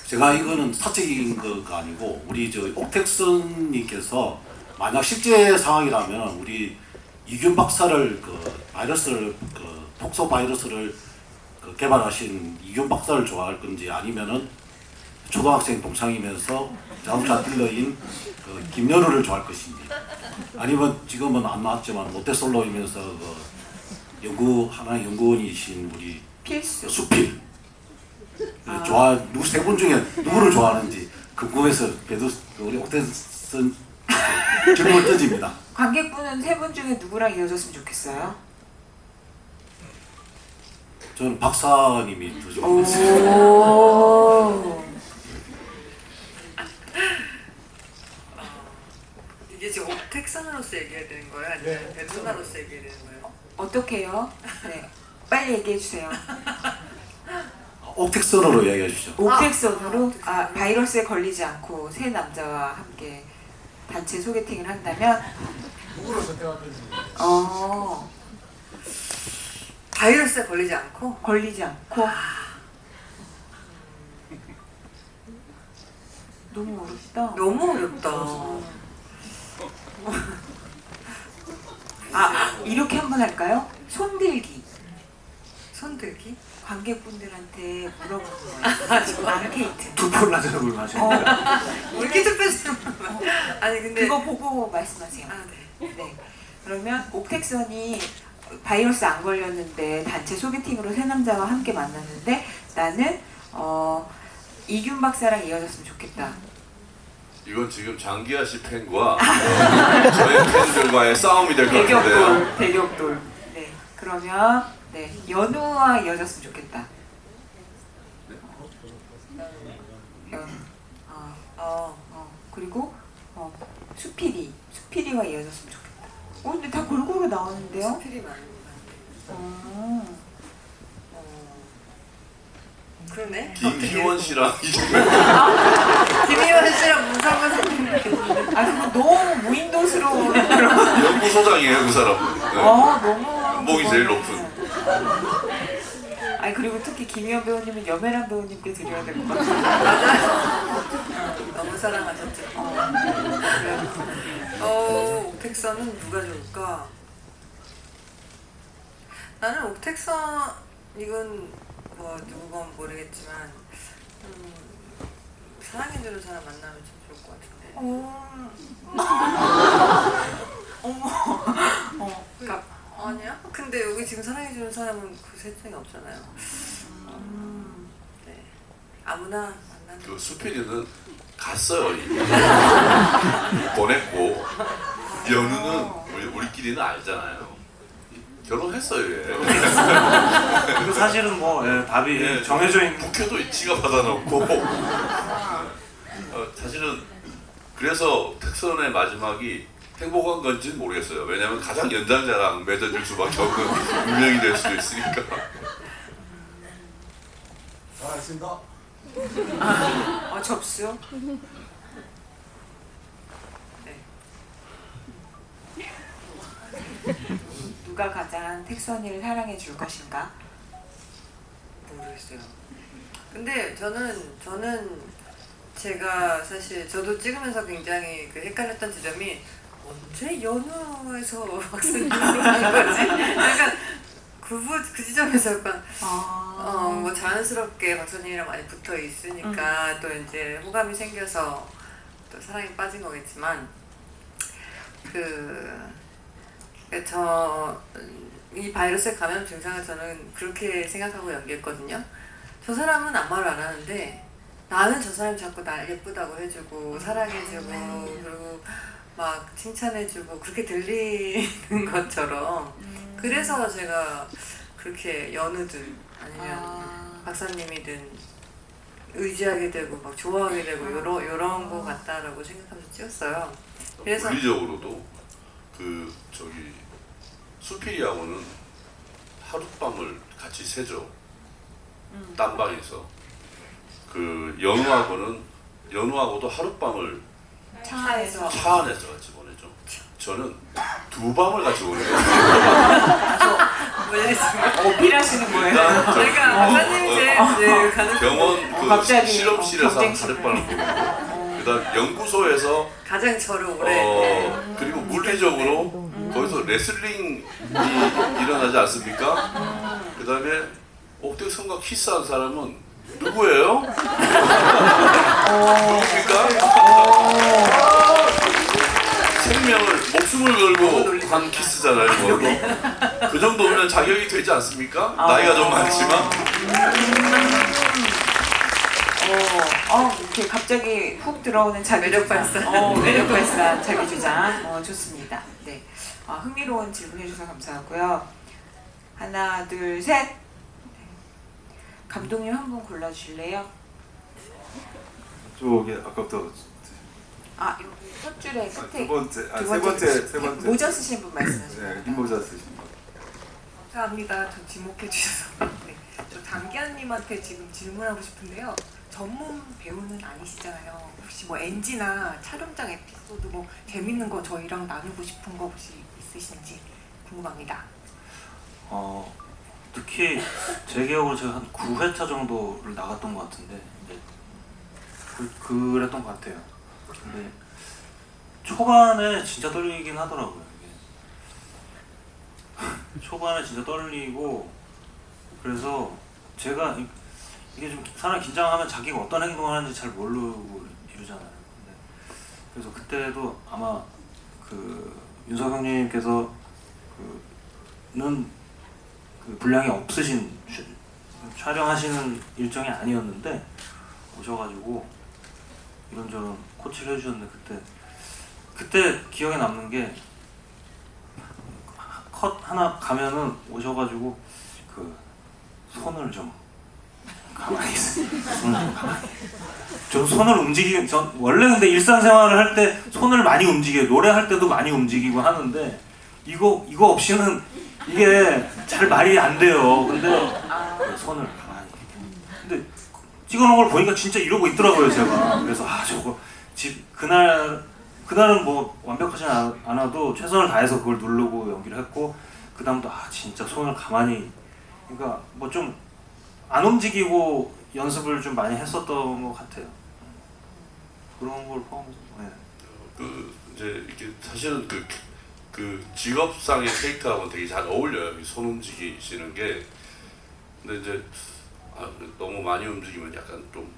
제가 이거는 사적인 거가 아니고 우리 저 옥택선님께서 만약 실제 상황이라면 우리 이균 박사를 바이러스를 톡소 바이러스를 개발하신 이균 박사를 좋아할 건지 아니면은 초등학생 동창이면서 자동차 딜러인 김연우를 좋아할 것인지 아니면 지금은 안 나왔지만 모태솔로이면서 하나의 연구원이신 우리 필수. 수필 누구 세 분 중에 누구를 좋아하는지 궁금해서 그래도 우리 옥태선 질문을 던집니다. 관객분은 세 분 중에 누구랑 이어졌으면 좋겠어요? 저는 박사님이 더 좋아했어요. 오. 이게 지금 옥택선으로서 얘기해야 되는 거예요? 아니면 배두나로서 얘기해야 되는 거예요? 어떻게요? 네. 빨리 얘기해 주세요. 옥택선으로 이야기해 주시죠. 옥택선으로 바이러스에 걸리지 않고 세 남자와 함께 단체 소개팅을 한다면 누구를 선택하든지. 바이러스에 걸리지 않고? 걸리지 않고 너무 어렵다. 너무 어렵다. 이렇게 한번 할까요? 손들기. 손들기? 관객분들한테 물어보는 거예요. 앙케이트. 투표를 하자는 걸 마시는 이렇게 좁혀지는 아니 근데 그거 보고 말씀하세요. 네. 네. 그러면 옥택선이 바이러스 안 걸렸는데 단체 소개팅으로 세 남자와 함께 만났는데 나는 이균 박사랑 이어졌으면 좋겠다. 이건 지금 장기하 씨 팬과 저희 팬들과의 싸움이 될 것 같은데요. 대격돌. 네. 그러면 연우와 이어졌으면 좋겠다. 연우. 그리고 수필이와 이어졌으면 좋겠다. 근데 다 골고루 나오는데요? 수필이 많은 그러네. 김희원 씨랑 김희원 씨랑 문상근 선생님. 그거 너무 무인도스러운 연구소장이에요, 그 사람은. 네. 너무 연봉이 제일 높은. 그리고 특히 김희원 배우님은 여매랑 배우님께 드려야 될 것 같아요. 너무 사랑하셨죠. 옥택선은 누가 좋을까? 나는 옥택선 이건 누군 모르겠지만 사랑해주는 사람 만나면 참 좋을 것 같은데. 그러니까 아니야? 근데 여기 지금 사랑해주는 사람은 그 셋 중에 없잖아요. 네. 아무나 만나는. 그 수필이는 갔어요. 이미. 보냈고 연우는 우리끼리는 알잖아요. 결혼했어요. 얘. 그리고 사실은 답이 정해져 있는. 국회도 지가 받아놓고 사실은 그래서 특선의 마지막이 행복한 건지는 모르겠어요. 왜냐하면 가장 연장자랑 맺어질 수밖에 없는 운명이 될 수도 있으니까. 알겠습니다. 접수. 누가 가장 택선이를 사랑해 줄 것인가? 모르겠어요. 근데 저는 제가 사실 저도 찍으면서 굉장히 헷갈렸던 지점이 언제 연우에서 박사님으로 간 거지? 약간 그 지점에서 약간 자연스럽게 박사님이랑 많이 붙어 있으니까 또 이제 호감이 생겨서 또 사랑에 빠진 거겠지만 이 바이러스에 감염 증상을 저는 그렇게 생각하고 연기했거든요. 저 사람은 아무 말을 안 하는데 나는 저 사람이 자꾸 날 예쁘다고 해주고 사랑해주고 그리고 막 칭찬해주고 그렇게 들리는 것처럼 그래서 제가 그렇게 연우든 아니면 박사님이든 의지하게 되고 막 좋아하게 되고 요런 거 같다라고 생각하면서 찍었어요. 그래서 물리적으로도 그 저기 수필이하고는 하룻밤을 같이 새죠. 딴방에서. 그 연우하고도 하룻밤을 차 안에서 차 안에서 같이 보내죠. 저는 2밤을 같이 보내요. 어필하시는 거예요. 그러니까 박사님이 제일 가는 병원 그 갑자기 실험실에서 경쟁심을. 하룻밤을 보내고 그다음 연구소에서 가장 저를 오래 그리고 물리적으로 거기서 레슬링이 일어나지 않습니까? 그 다음에 옥대성과 키스한 사람은 누구예요? 누굽니까? 생명을 목숨을 걸고 한 키스잖아요. 그거. 그 정도면 자격이 되지 않습니까? 나이가 좀 많지만. 이렇게 갑자기 훅 들어오는 자기 매력 주장. 발산. 매력 발산 자기 주장. 좋습니다. 네, 흥미로운 질문 해주셔서 감사하고요. 하나, 둘, 셋. 네. 감독님 한 분 골라주실래요? 저기 아까부터 여기 첫 줄에 끝에 두 번째, 두 세 번째, 세 번째. 모자 쓰신 분 말씀하세요. 네, 흰 모자 쓰신 분. 감사합니다. 저 지목해 주셔서. 네. 저 장기하님한테 지금 질문하고 싶은데요. 전문 배우는 아니시잖아요. 혹시 뭐 NG나 촬영장 에피소드 뭐 재밌는 거 저희랑 나누고 싶은 거 혹시 있으신지 궁금합니다. 특히 제 기억으로 제가 한 9회차 정도를 나갔던 것 같은데 이제 그랬던 것 같아요. 근데 초반에 진짜 떨리긴 하더라고요. 이게. 초반에 진짜 떨리고 그래서 제가 이게 좀 사람이 긴장하면 자기가 어떤 행동을 하는지 잘 모르고 이러잖아요. 그래서 그때도 아마 그 윤석영님께서 는 그 분량이 없으신 촬영하시는 일정이 아니었는데 오셔가지고 이런저런 코치를 해주셨는데 그때 기억에 남는 게 컷 하나 가면은 오셔가지고 그 손을 좀 가만히 있어요. 손을 좀 가만히. 저 손을 전 원래 근데 일상생활을 할 때 손을 많이 움직여요. 노래할 때도 많이 움직이고 하는데 이거 없이는 이게 잘 말이 안 돼요. 근데 손을 가만히. 근데 찍어놓은 걸 보니까 진짜 이러고 있더라고요, 제가. 그래서 저거 그날은 뭐 완벽하지 않아도 최선을 다해서 그걸 누르고 연기를 했고 그 다음도 진짜 손을 가만히. 그러니까 뭐 좀 안 움직이고 연습을 좀 많이 했었던 것 같아요. 그런 걸 포함해서. 네. 이제 이렇게 사실은 그 직업상의 캐릭터하고는 되게 잘 어울려요. 손 움직이시는 게. 근데 이제 너무 많이 움직이면 약간 좀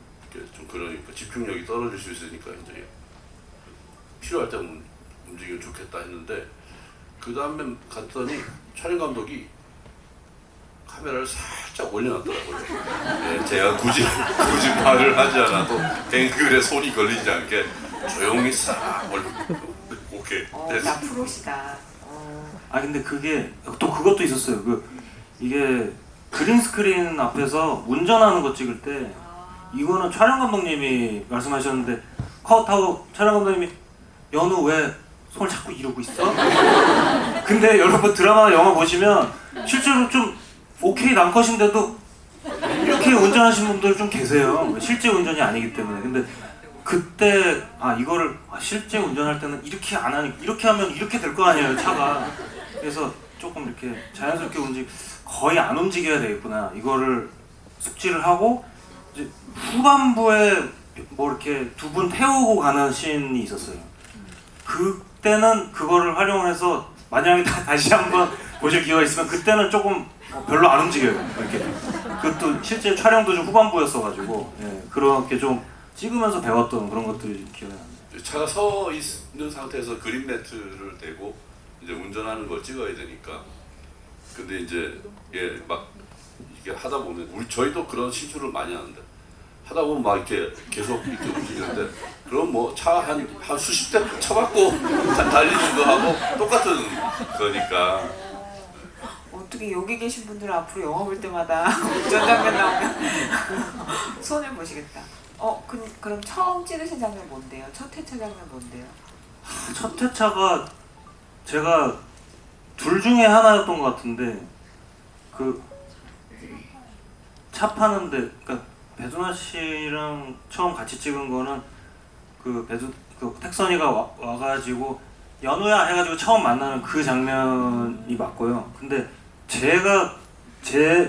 그러니까 집중력이 떨어질 수 있으니까 이제 필요할 때 움직이면 좋겠다 했는데 그 다음에 갔더니 촬영 감독이 카메라를 살짝 올려놨더라고요. 네, 제가 굳이 말을 하지 않아도 앵글에 손이 걸리지 않게 조용히 싹 오케이. 나 프로시다. 근데 그게 또 그것도 있었어요. 이게 그린 스크린 앞에서 운전하는 거 찍을 때 이거는 촬영 감독님이 말씀하셨는데 컷하고 촬영 감독님이 연우 왜 손을 자꾸 이러고 있어? 근데 여러분 드라마나 영화 보시면 실제로 좀 오케이 남컷인데도 이렇게 운전하시는 분들 좀 계세요. 실제 운전이 아니기 때문에. 근데 그때 이거를 실제 운전할 때는 이렇게 안 하니 이렇게 하면 이렇게 될 거 아니에요, 차가. 그래서 조금 이렇게 자연스럽게 거의 안 움직여야 되겠구나. 이거를 숙지를 하고 이제 후반부에 뭐 이렇게 두 분 태우고 가는 씬이 있었어요. 그때는 그거를 활용을 해서 만약에 다시 한번 보실 기회가 있으면 그때는 조금 별로 안 움직여요. 이렇게. 그것도 실제 촬영도 좀 후반부였어가지고 그렇게 좀 찍으면서 배웠던 그런 것들이 기억이 납니다. 차가 서 있는 상태에서 그린 매트를 대고 이제 운전하는 걸 찍어야 되니까. 근데 이제 막 이게 하다 보면 저희도 그런 실수를 많이 하는데 하다 보면 막 이렇게 계속 이렇게 움직이는데 그럼 뭐 차 한 수십 대 쳐갖고 달리는 거하고 똑같은 거니까. 어떻게 여기 계신 분들은 앞으로 영화 볼 때마다 운전 장면 나오면 손을 보시겠다. 그럼 처음 찍으신 장면 뭔데요? 첫 회차 장면 뭔데요? 첫 회차가 제가 둘 중에 하나였던 것 같은데 그 차 파는데 그러니까 배두나 씨랑 처음 같이 찍은 거는 그 택선이가 와가지고 연우야 해가지고 처음 만나는 그 장면이 맞고요. 근데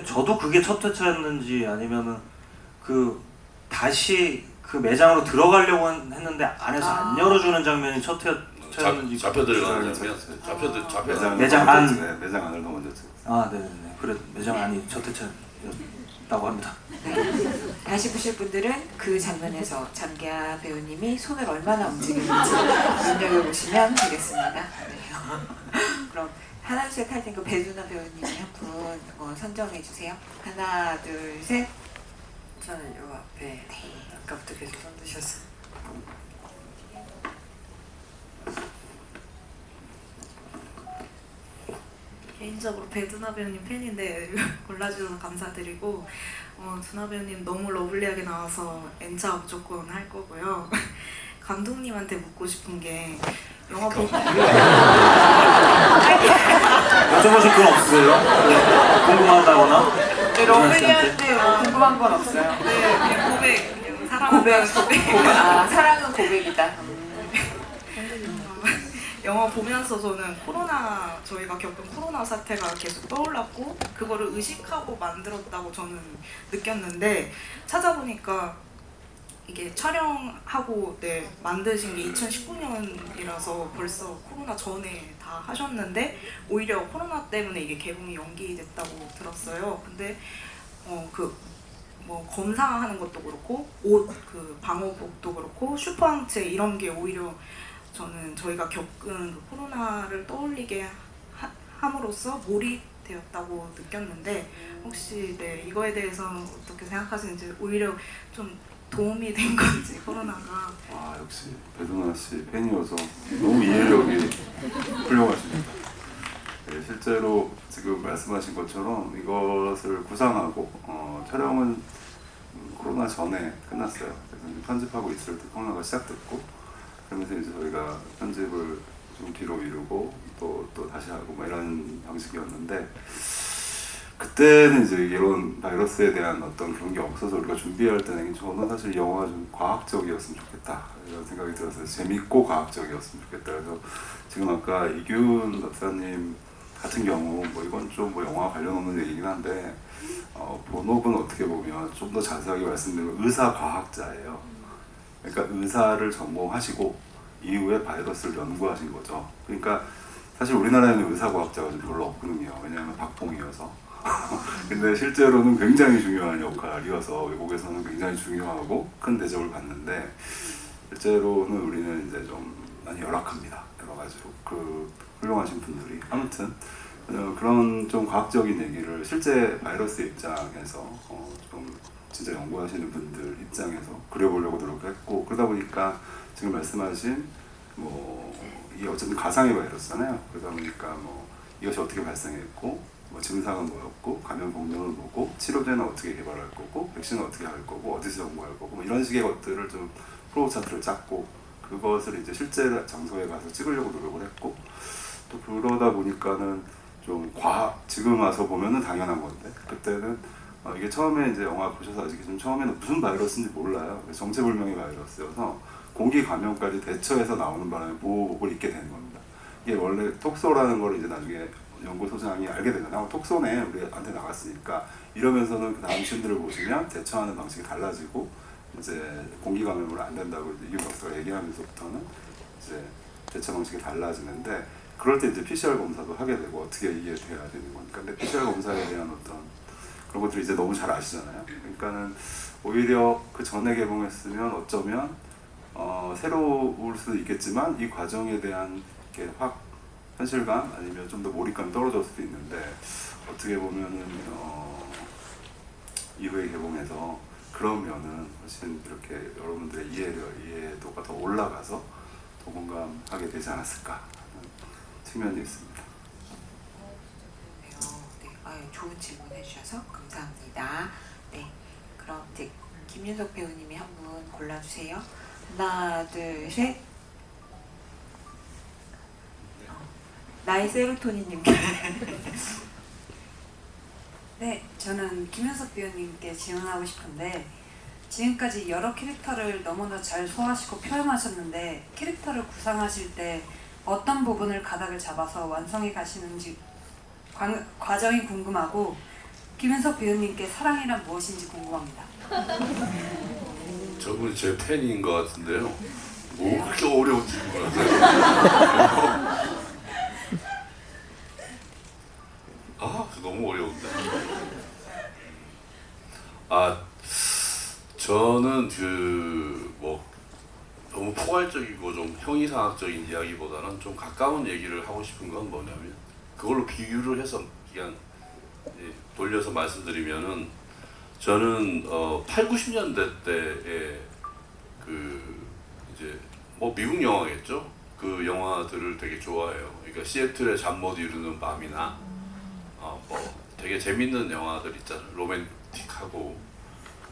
저도 그게 첫 회차였는지 아니면은 다시 그 매장으로 들어가려고 했는데 안에서 안 열어주는 장면이 첫 회차였는지. 잡혀 들어가는 장면. 잡혀. 매장 안. 네, 매장 안을 더 먼저 찍었어요. 아, 네네네. 그래 매장 안이 첫 회차였다고 합니다. 다시 보실 분들은 그 장면에서 장기하 배우님이 손을 얼마나 움직이는지 눈여겨보시면 되겠습니다. 네. 그럼 하나 둘 셋 할 테니까 배두나 배우님이 한 분 선정해 주세요. 하나 둘 셋. 저는 요 앞에 아까부터 계속 손 드셨어요. 개인적으로 배두나 배우님 팬인데 골라주셔서 감사드리고 두나 배우님 너무 러블리하게 나와서 N차 무조건 할 거고요. 감독님한테 묻고 싶은 게 영화 보고 여쭤보실 건 없으세요? 네. 궁금하다거나? 네, 러블리한테 궁금한 건 없어요. 네, 그냥 그냥 사랑은 사랑은 고백이다. 영화 보면서 저는 저희가 겪은 코로나 사태가 계속 떠올랐고 그거를 의식하고 만들었다고 저는 느꼈는데 찾아보니까 이게 촬영하고 만드신 게 2019년이라서 벌써 코로나 전에 다 하셨는데 오히려 코로나 때문에 이게 개봉이 연기됐다고 들었어요. 근데 검사하는 것도 그렇고 방호복도 그렇고 슈퍼항체 이런 게 오히려 저는 저희가 겪은 그 코로나를 떠올리게 함으로써 몰입되었다고 느꼈는데 혹시 이거에 대해서 어떻게 생각하시는지 오히려 좀 도움이 된 건지 코로나가. 역시 배두나 씨 팬이어서 너무 이해력이 훌륭하십니다. 네, 실제로 지금 말씀하신 것처럼 이것을 구상하고 촬영은 코로나 전에 끝났어요. 그래서 편집하고 있을 때 코로나가 시작됐고 그러면서 이제 저희가 편집을 좀 뒤로 미루고 또 다시 하고 이런 방식이었는데 그때는 이제 이런 바이러스에 대한 어떤 그런 게 없어서 우리가 준비할 때는 저는 사실 영화가 좀 과학적이었으면 좋겠다 이런 생각이 들었어요. 재밌고 과학적이었으면 좋겠다. 그래서 지금 아까 이균 박사님 같은 경우 이건 좀 영화 관련 없는 얘기긴 한데 본업은 어떻게 보면 좀 더 자세하게 말씀드리면 의사과학자예요. 그러니까 의사를 전공하시고 이후에 바이러스를 연구하신 거죠. 그러니까 사실 우리나라에는 의사과학자가 좀 별로 없거든요. 왜냐하면 박봉이어서. 근데 실제로는 굉장히 중요한 역할이어서 외국에서는 굉장히 중요하고 큰 대접을 받는데 실제로는 우리는 이제 좀 많이 열악합니다. 여러 가지로 훌륭하신 분들이 아무튼 그런 좀 과학적인 얘기를 실제 바이러스 입장에서 좀 진짜 연구하시는 분들 입장에서 그려보려고 노력했고 그러다 보니까 지금 말씀하신 이게 어쨌든 가상의 바이러스잖아요. 그러다 보니까 이것이 어떻게 발생했고 증상은 뭐였고 감염 동력은 뭐고 치료제는 어떻게 개발할 거고 백신은 어떻게 할 거고 어디서 연구할 거고 이런 식의 것들을 좀 프로 차트를 짰고 그것을 이제 실제 장소에 가서 찍으려고 노력을 했고 또 그러다 보니까는 좀 지금 와서 보면은 당연한 건데 그때는 이게 처음에 이제 영화 보셔서 아시겠지만 처음에는 무슨 바이러스인지 몰라요. 정체불명의 바이러스여서 공기 감염까지 대처해서 나오는 바람에 보호복을 입게 되는 겁니다. 이게 원래 톡소라는 걸 이제 나중에 연구소장이 알게 되잖아요. 톡소네 우리한테 나갔으니까 이러면서는 그 다음 신들을 보시면 대처하는 방식이 달라지고 이제 공기 감염으로 안 된다고 이제 이균 박사가 얘기하면서부터는 이제 대처 방식이 달라지는데 그럴 때 이제 PCR 검사도 하게 되고 어떻게 이게 돼야 되는 거니까 근데 PCR 검사에 대한 어떤 그런 것들을 이제 너무 잘 아시잖아요. 그러니까는 오히려 그 전에 개봉했으면 어쩌면 새로울 수도 있겠지만 이 과정에 대한 이렇게 현실감 아니면 좀 더 몰입감이 떨어질 수도 있는데 어떻게 보면은 이후에 개봉해서 그러면은 훨씬 이렇게 여러분들의 이해도가 더 올라가서 더 공감하게 되지 않았을까 하는 측면이 있습니다. 네, 좋은 질문 해주셔서 감사합니다. 네, 그럼 이제 김윤석 배우님이 한 분 골라주세요. 하나, 둘, 셋. 나의 세로토닌님께. 네, 저는 김현석 배우님께 질문하고 싶은데 지금까지 여러 캐릭터를 너무나 잘 소화하시고 표현하셨는데 캐릭터를 구상하실 때 어떤 부분을 가닥을 잡아서 완성해 가시는지 과정이 궁금하고 김현석 배우님께 사랑이란 무엇인지 궁금합니다. 저분이 제 팬인 것 같은데요. 뭐 그렇게 어려운 질문을 하세요? 아, 너무 어려운데. 저는 뭐 너무 포괄적이고 좀 형이상학적인 이야기보다는 좀 가까운 얘기를 하고 싶은 건 뭐냐면 그걸로 비유를 해서 그냥 돌려서 말씀드리면은 저는 8, 90년대 때에 이제 뭐 미국 영화겠죠? 그 영화들을 되게 좋아해요. 그러니까 시애틀의 잠 못 이루는 밤이나 뭐 되게 재밌는 영화들 있잖아요. 로맨틱하고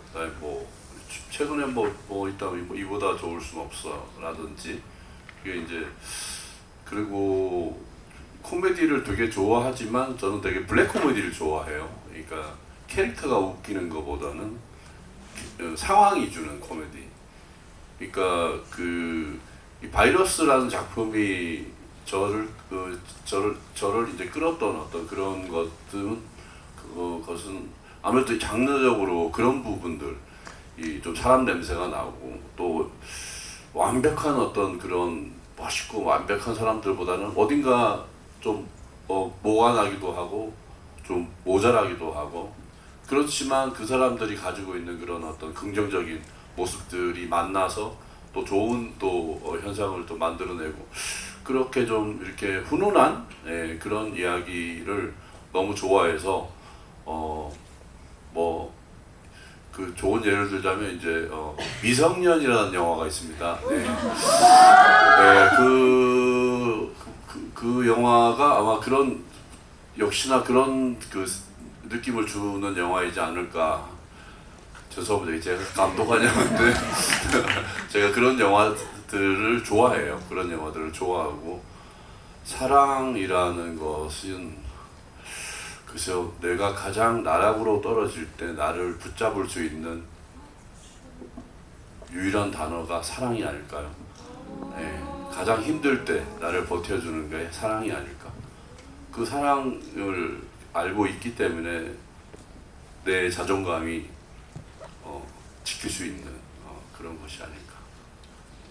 그다음에 뭐 최근에 뭐 있다면 뭐 이보다 좋을 순 없어라든지 그게 이제 그리고 코미디를 되게 좋아하지만 저는 되게 블랙 코미디를 좋아해요. 그러니까 캐릭터가 웃기는 것보다는 상황이 주는 코미디. 그러니까 이 바이러스라는 작품이 저를 이제 끌었던 어떤 그런 것은 아무래도 장르적으로 그런 부분들, 좀 사람 냄새가 나고 또 완벽한 어떤 그런 멋있고 완벽한 사람들보다는 어딘가 좀 모가 나기도 하고 좀 모자라기도 하고 그렇지만 그 사람들이 가지고 있는 그런 어떤 긍정적인 모습들이 만나서 또 좋은 현상을 또 만들어내고 그렇게 좀 이렇게 훈훈한 그런 이야기를 너무 좋아해서 뭐 그 좋은 예를 들자면 이제 미성년이라는 영화가 있습니다. 네. 그 영화가 아마 역시나 그런 그 느낌을 주는 영화이지 않을까. 죄송합니다. 제가 감독하냐는데 제가 그런 영화들을 좋아해요. 그런 영화들을 좋아하고 사랑이라는 것은 글쎄요, 내가 가장 나락으로 떨어질 때 나를 붙잡을 수 있는 유일한 단어가 사랑이 아닐까요? 네, 가장 힘들 때 나를 버텨주는 게 사랑이 아닐까. 그 사랑을 알고 있기 때문에 내 자존감이 지킬 수 있는 그런 것이 아닐까.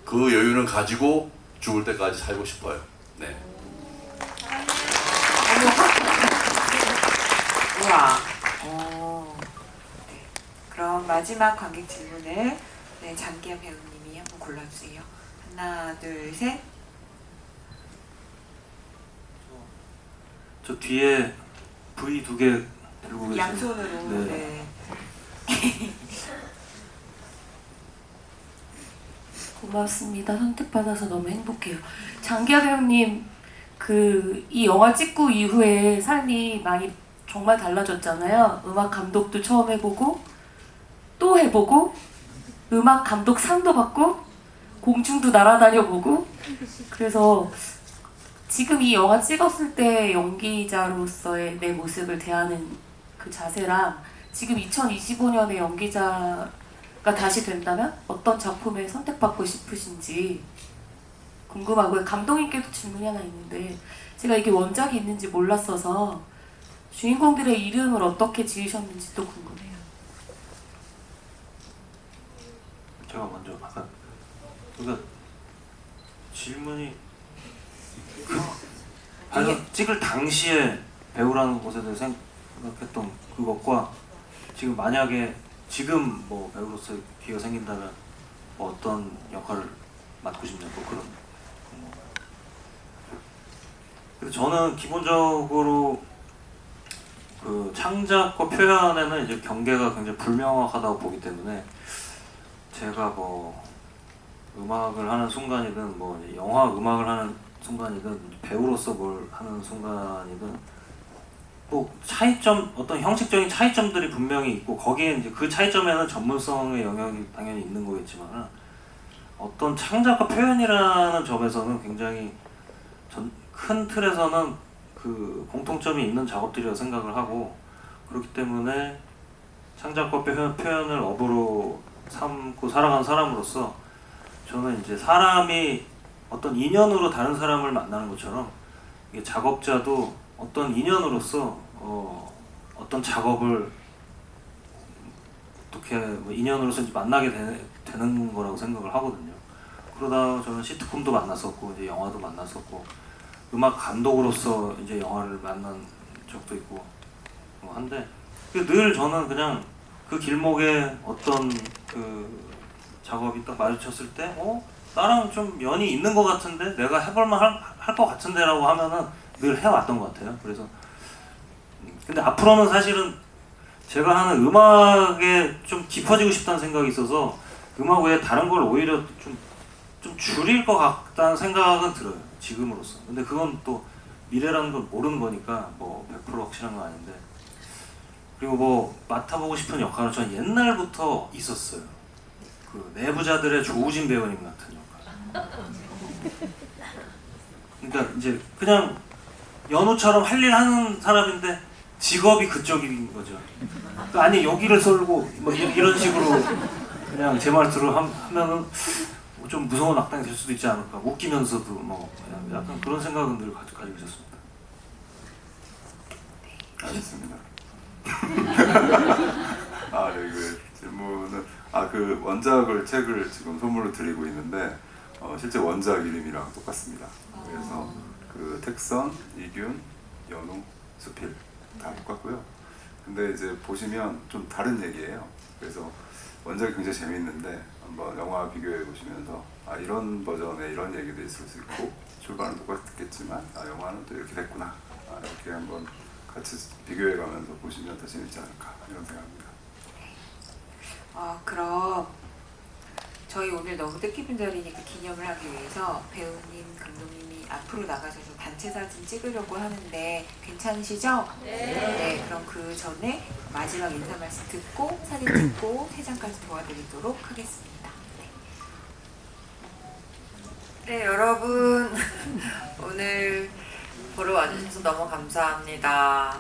그 여유는 가지고 죽을 때까지 살고 싶어요. 네. 우와. 네. 그럼 마지막 관객 질문을 장기하 배우님이 한번 골라주세요. 하나, 둘, 셋. 저 뒤에 V 2개 들고 계세요. 양손으로. 네. 고맙습니다. 선택받아서 너무 행복해요. 장기하 배우님, 이 영화 찍고 이후에 삶이 많이 정말 달라졌잖아요. 음악 감독도 처음 해보고 또 해보고 음악 감독 상도 받고 공중도 날아다녀보고 그래서 지금 이 영화 찍었을 때 연기자로서의 내 모습을 대하는 그 자세랑 지금 2025년에 연기자가 다시 된다면 어떤 작품에 선택받고 싶으신지 궁금하고요. 감독님께도 질문이 하나 있는데 제가 이게 원작이 있는지 몰랐어서 주인공들의 이름을 어떻게 지으셨는지도 궁금해요. 제가 먼저 아까 그러니까 질문이 찍을 당시에 배우라는 것에 대해 생각했던 그것과 지금 만약에 지금 뭐 배우로서 기회가 생긴다면 뭐 어떤 역할을 맡고 싶냐고 그런. 그래서 저는 기본적으로 그 창작과 표현에는 이제 경계가 굉장히 불명확하다고 보기 때문에 제가 뭐 음악을 하는 순간이든 뭐 이제 영화 음악을 하는 순간이든 배우로서 뭘 하는 순간이든 뭐 차이점 어떤 형식적인 차이점들이 분명히 있고 거기에 이제 그 차이점에는 전문성의 영역이 당연히 있는 거겠지만 어떤 창작과 표현이라는 점에서는 굉장히 큰 틀에서는 그 공통점이 있는 작업들이라고 생각을 하고 그렇기 때문에 창작과 표현을 업으로 삼고 살아가는 사람으로서 저는 이제 사람이 어떤 인연으로 다른 사람을 만나는 것처럼 이게 작업자도 어떤 인연으로서 어떤 작업을 어떻게 뭐 인연으로서 이제 만나게 되는 거라고 생각을 하거든요. 그러다 저는 시트콤도 만났었고 이제 영화도 만났었고 음악 감독으로서 이제 영화를 만난 적도 있고 뭐 한데 늘 저는 그냥 그 길목에 어떤 그 작업이 딱 마주쳤을 때 나랑 좀 연이 있는 것 같은데 내가 해볼만 할 것 같은데 라고 하면은 늘 해왔던 것 같아요. 그래서 근데 앞으로는 사실은 제가 하는 음악에 좀 깊어지고 싶다는 생각이 있어서 음악 외에 다른 걸 오히려 좀 줄일 것 같다는 생각은 들어요. 지금으로서. 근데 그건 또 미래라는 걸 모르는 거니까 뭐 100% 확실한 건 아닌데 그리고 뭐 맡아보고 싶은 역할은 전 옛날부터 있었어요. 그 내부자들의 조우진 배우님 같은 역할. 그러니까 이제 그냥 연우처럼 할 일 하는 사람인데 직업이 그쪽인 거죠. 그러니까 아니 여기를 썰고 뭐 이런 식으로 그냥 제 말투로 하면은 좀 무서운 악당이 될 수도 있지 않을까. 웃기면서도 뭐 약간 그런 생각은 늘 가지고 있었습니다. 알겠습니다. 그 질문은 그 원작을 책을 지금 선물로 드리고 있는데 실제 원작 이름이랑 똑같습니다. 그래서 그 택선, 이균, 연우, 수필 다 똑같고요. 근데 이제 보시면 좀 다른 얘기예요. 그래서 원작이 굉장히 재밌는데 한번 영화 비교해 보시면서 이런 버전에 이런 얘기도 있을 수 있고 출발은 똑같겠지만 영화는 또 이렇게 됐구나 이렇게 한번 같이 비교해 가면서 보시면 더 재밌지 않을까 이런 생각입니다. 그럼 저희 오늘 너무 뜻깊은 자리니까 기념을 하기 위해서 배우님, 감독님이 앞으로 나가셔서 단체 사진 찍으려고 하는데 괜찮으시죠? 네. 그럼 그 전에 마지막 인사 말씀 듣고 사진 찍고 3장까지 도와드리도록 하겠습니다. 네, 여러분 오늘 보러 와주셔서 너무 감사합니다.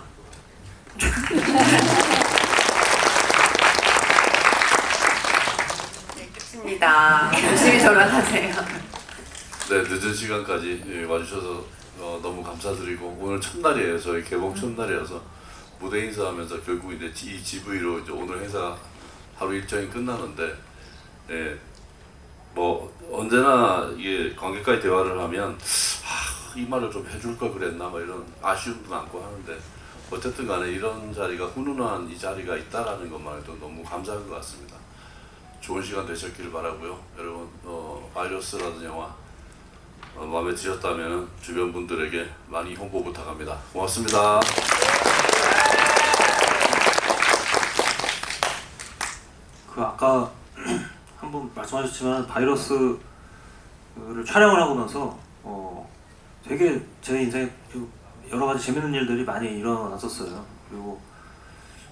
네, 끝입니다. 열심히 전화하세요. 네, 늦은 시간까지 와주셔서 너무 감사드리고 오늘 첫날이에요. 저희 개봉 첫날이어서 무대 인사하면서 결국 이제 이 GV로 이제 오늘 행사 하루 일정이 끝나는데 뭐 언제나 이게 관객과의 대화를 하면 이 말을 좀 해줄 걸 그랬나 뭐 이런 아쉬움도 남고 하는데 어쨌든 간에 이런 자리가 훈훈한 이 자리가 있다라는 것만 해도 너무 감사한 것 같습니다. 좋은 시간 되셨기를 바라고요. 여러분 바이러스라는 영화 마음에 드셨다면 주변 분들에게 많이 홍보 부탁합니다. 고맙습니다. 그 아까 한번 말씀하셨지만 바이러스를 촬영을 하고 나서 되게 제 인생에 여러 가지 재밌는 일들이 많이 일어났었어요. 그리고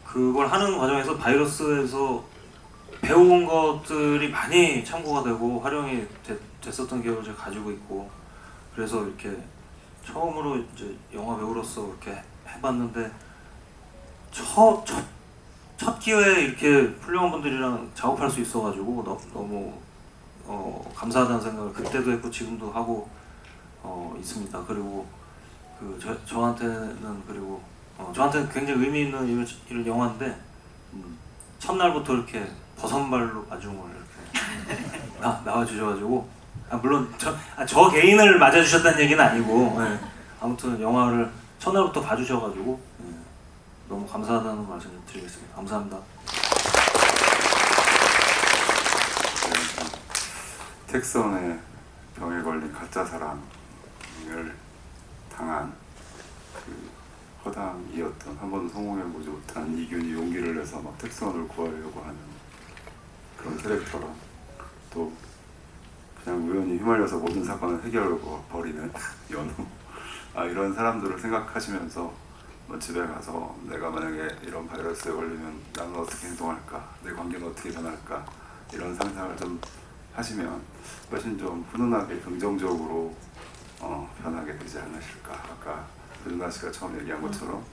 그걸 하는 과정에서 바이러스에서 배운 것들이 많이 참고가 되고 활용이 됐었던 기억을 제가 가지고 있고 그래서 이렇게 처음으로 이제 영화 배우로서 이렇게 해봤는데 첫 기회에 이렇게 훌륭한 분들이랑 작업할 수 있어가지고 너무 감사하다는 생각을 그때도 했고 지금도 하고 있습니다. 그리고 저한테는 그리고 저한테는 굉장히 의미 있는 이런 영화인데 첫날부터 이렇게 버선발로 마중을 이렇게 나와주셔가지고 물론 저 개인을 맞아주셨다는 얘기는 아니고 아무튼 영화를 첫날부터 봐주셔가지고 너무 감사하다는 말씀 좀 드리겠습니다. 감사합니다. 택선의 병에 걸린 가짜 사랑을 당한 그 허당이었던 한 번도 성공해보지 못한 이균이 용기를 내서 막 특선을 구하려고 하는 그런 캐릭터랑 또 그냥 우연히 휘말려서 모든 사건을 해결해버리는 연우 이런 사람들을 생각하시면서 뭐 집에 가서 내가 만약에 이런 바이러스에 걸리면 나는 어떻게 행동할까, 내 관계는 어떻게 변할까 이런 상상을 좀 하시면 훨씬 좀 훈훈하게 긍정적으로 변하게 되지 않으실까. 아까 조준하 씨가 처음 얘기한 것처럼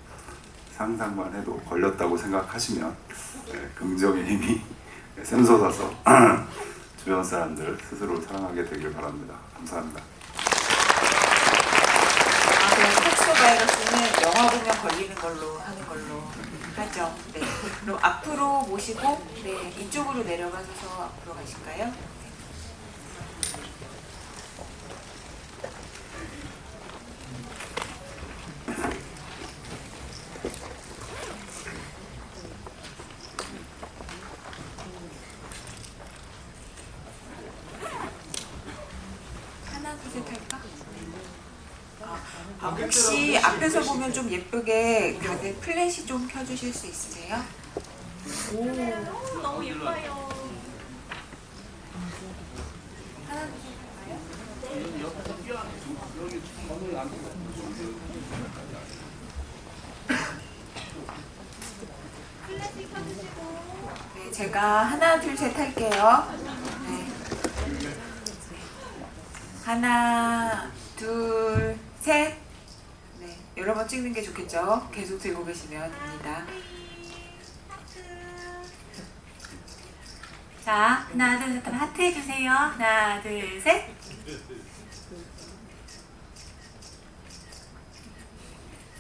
상상만 해도 걸렸다고 생각하시면 긍정의 힘이 샘솟아서 주변 사람들 스스로 사랑하게 되길 바랍니다. 감사합니다. 그럼 톡소바이러스는 영화 보면 걸리는 걸로 하는 걸로 하죠. 네. 그럼 앞으로 모시고 이쪽으로 내려가셔서 앞으로 가실까요? 하나, 둘, 셋 할까? 혹시 앞에서 보면 좀 예쁘게 다들 플래시 좀 켜주실 수 있으세요? 오, 너무 예뻐요. 하나, 둘, 셋 할까요? 플래시 켜주시고. 네, 제가 하나, 둘, 셋 할게요. 네. 하나, 둘, 셋. 네, 여러 번 찍는 게 좋겠죠? 계속 들고 계시면 됩니다. 자, 하나, 둘, 셋 하면 하트 해주세요. 하나, 둘, 셋.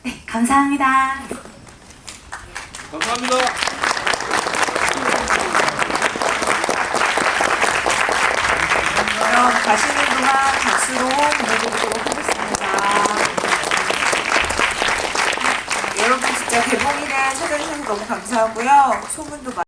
네, 감사합니다. 감사합니다. 그럼 가시는 동안 박수로 보내드리도록 하겠습니다. 여러분 진짜 개봉일에 찾아주셔서 너무 감사하고요. 소문도 많이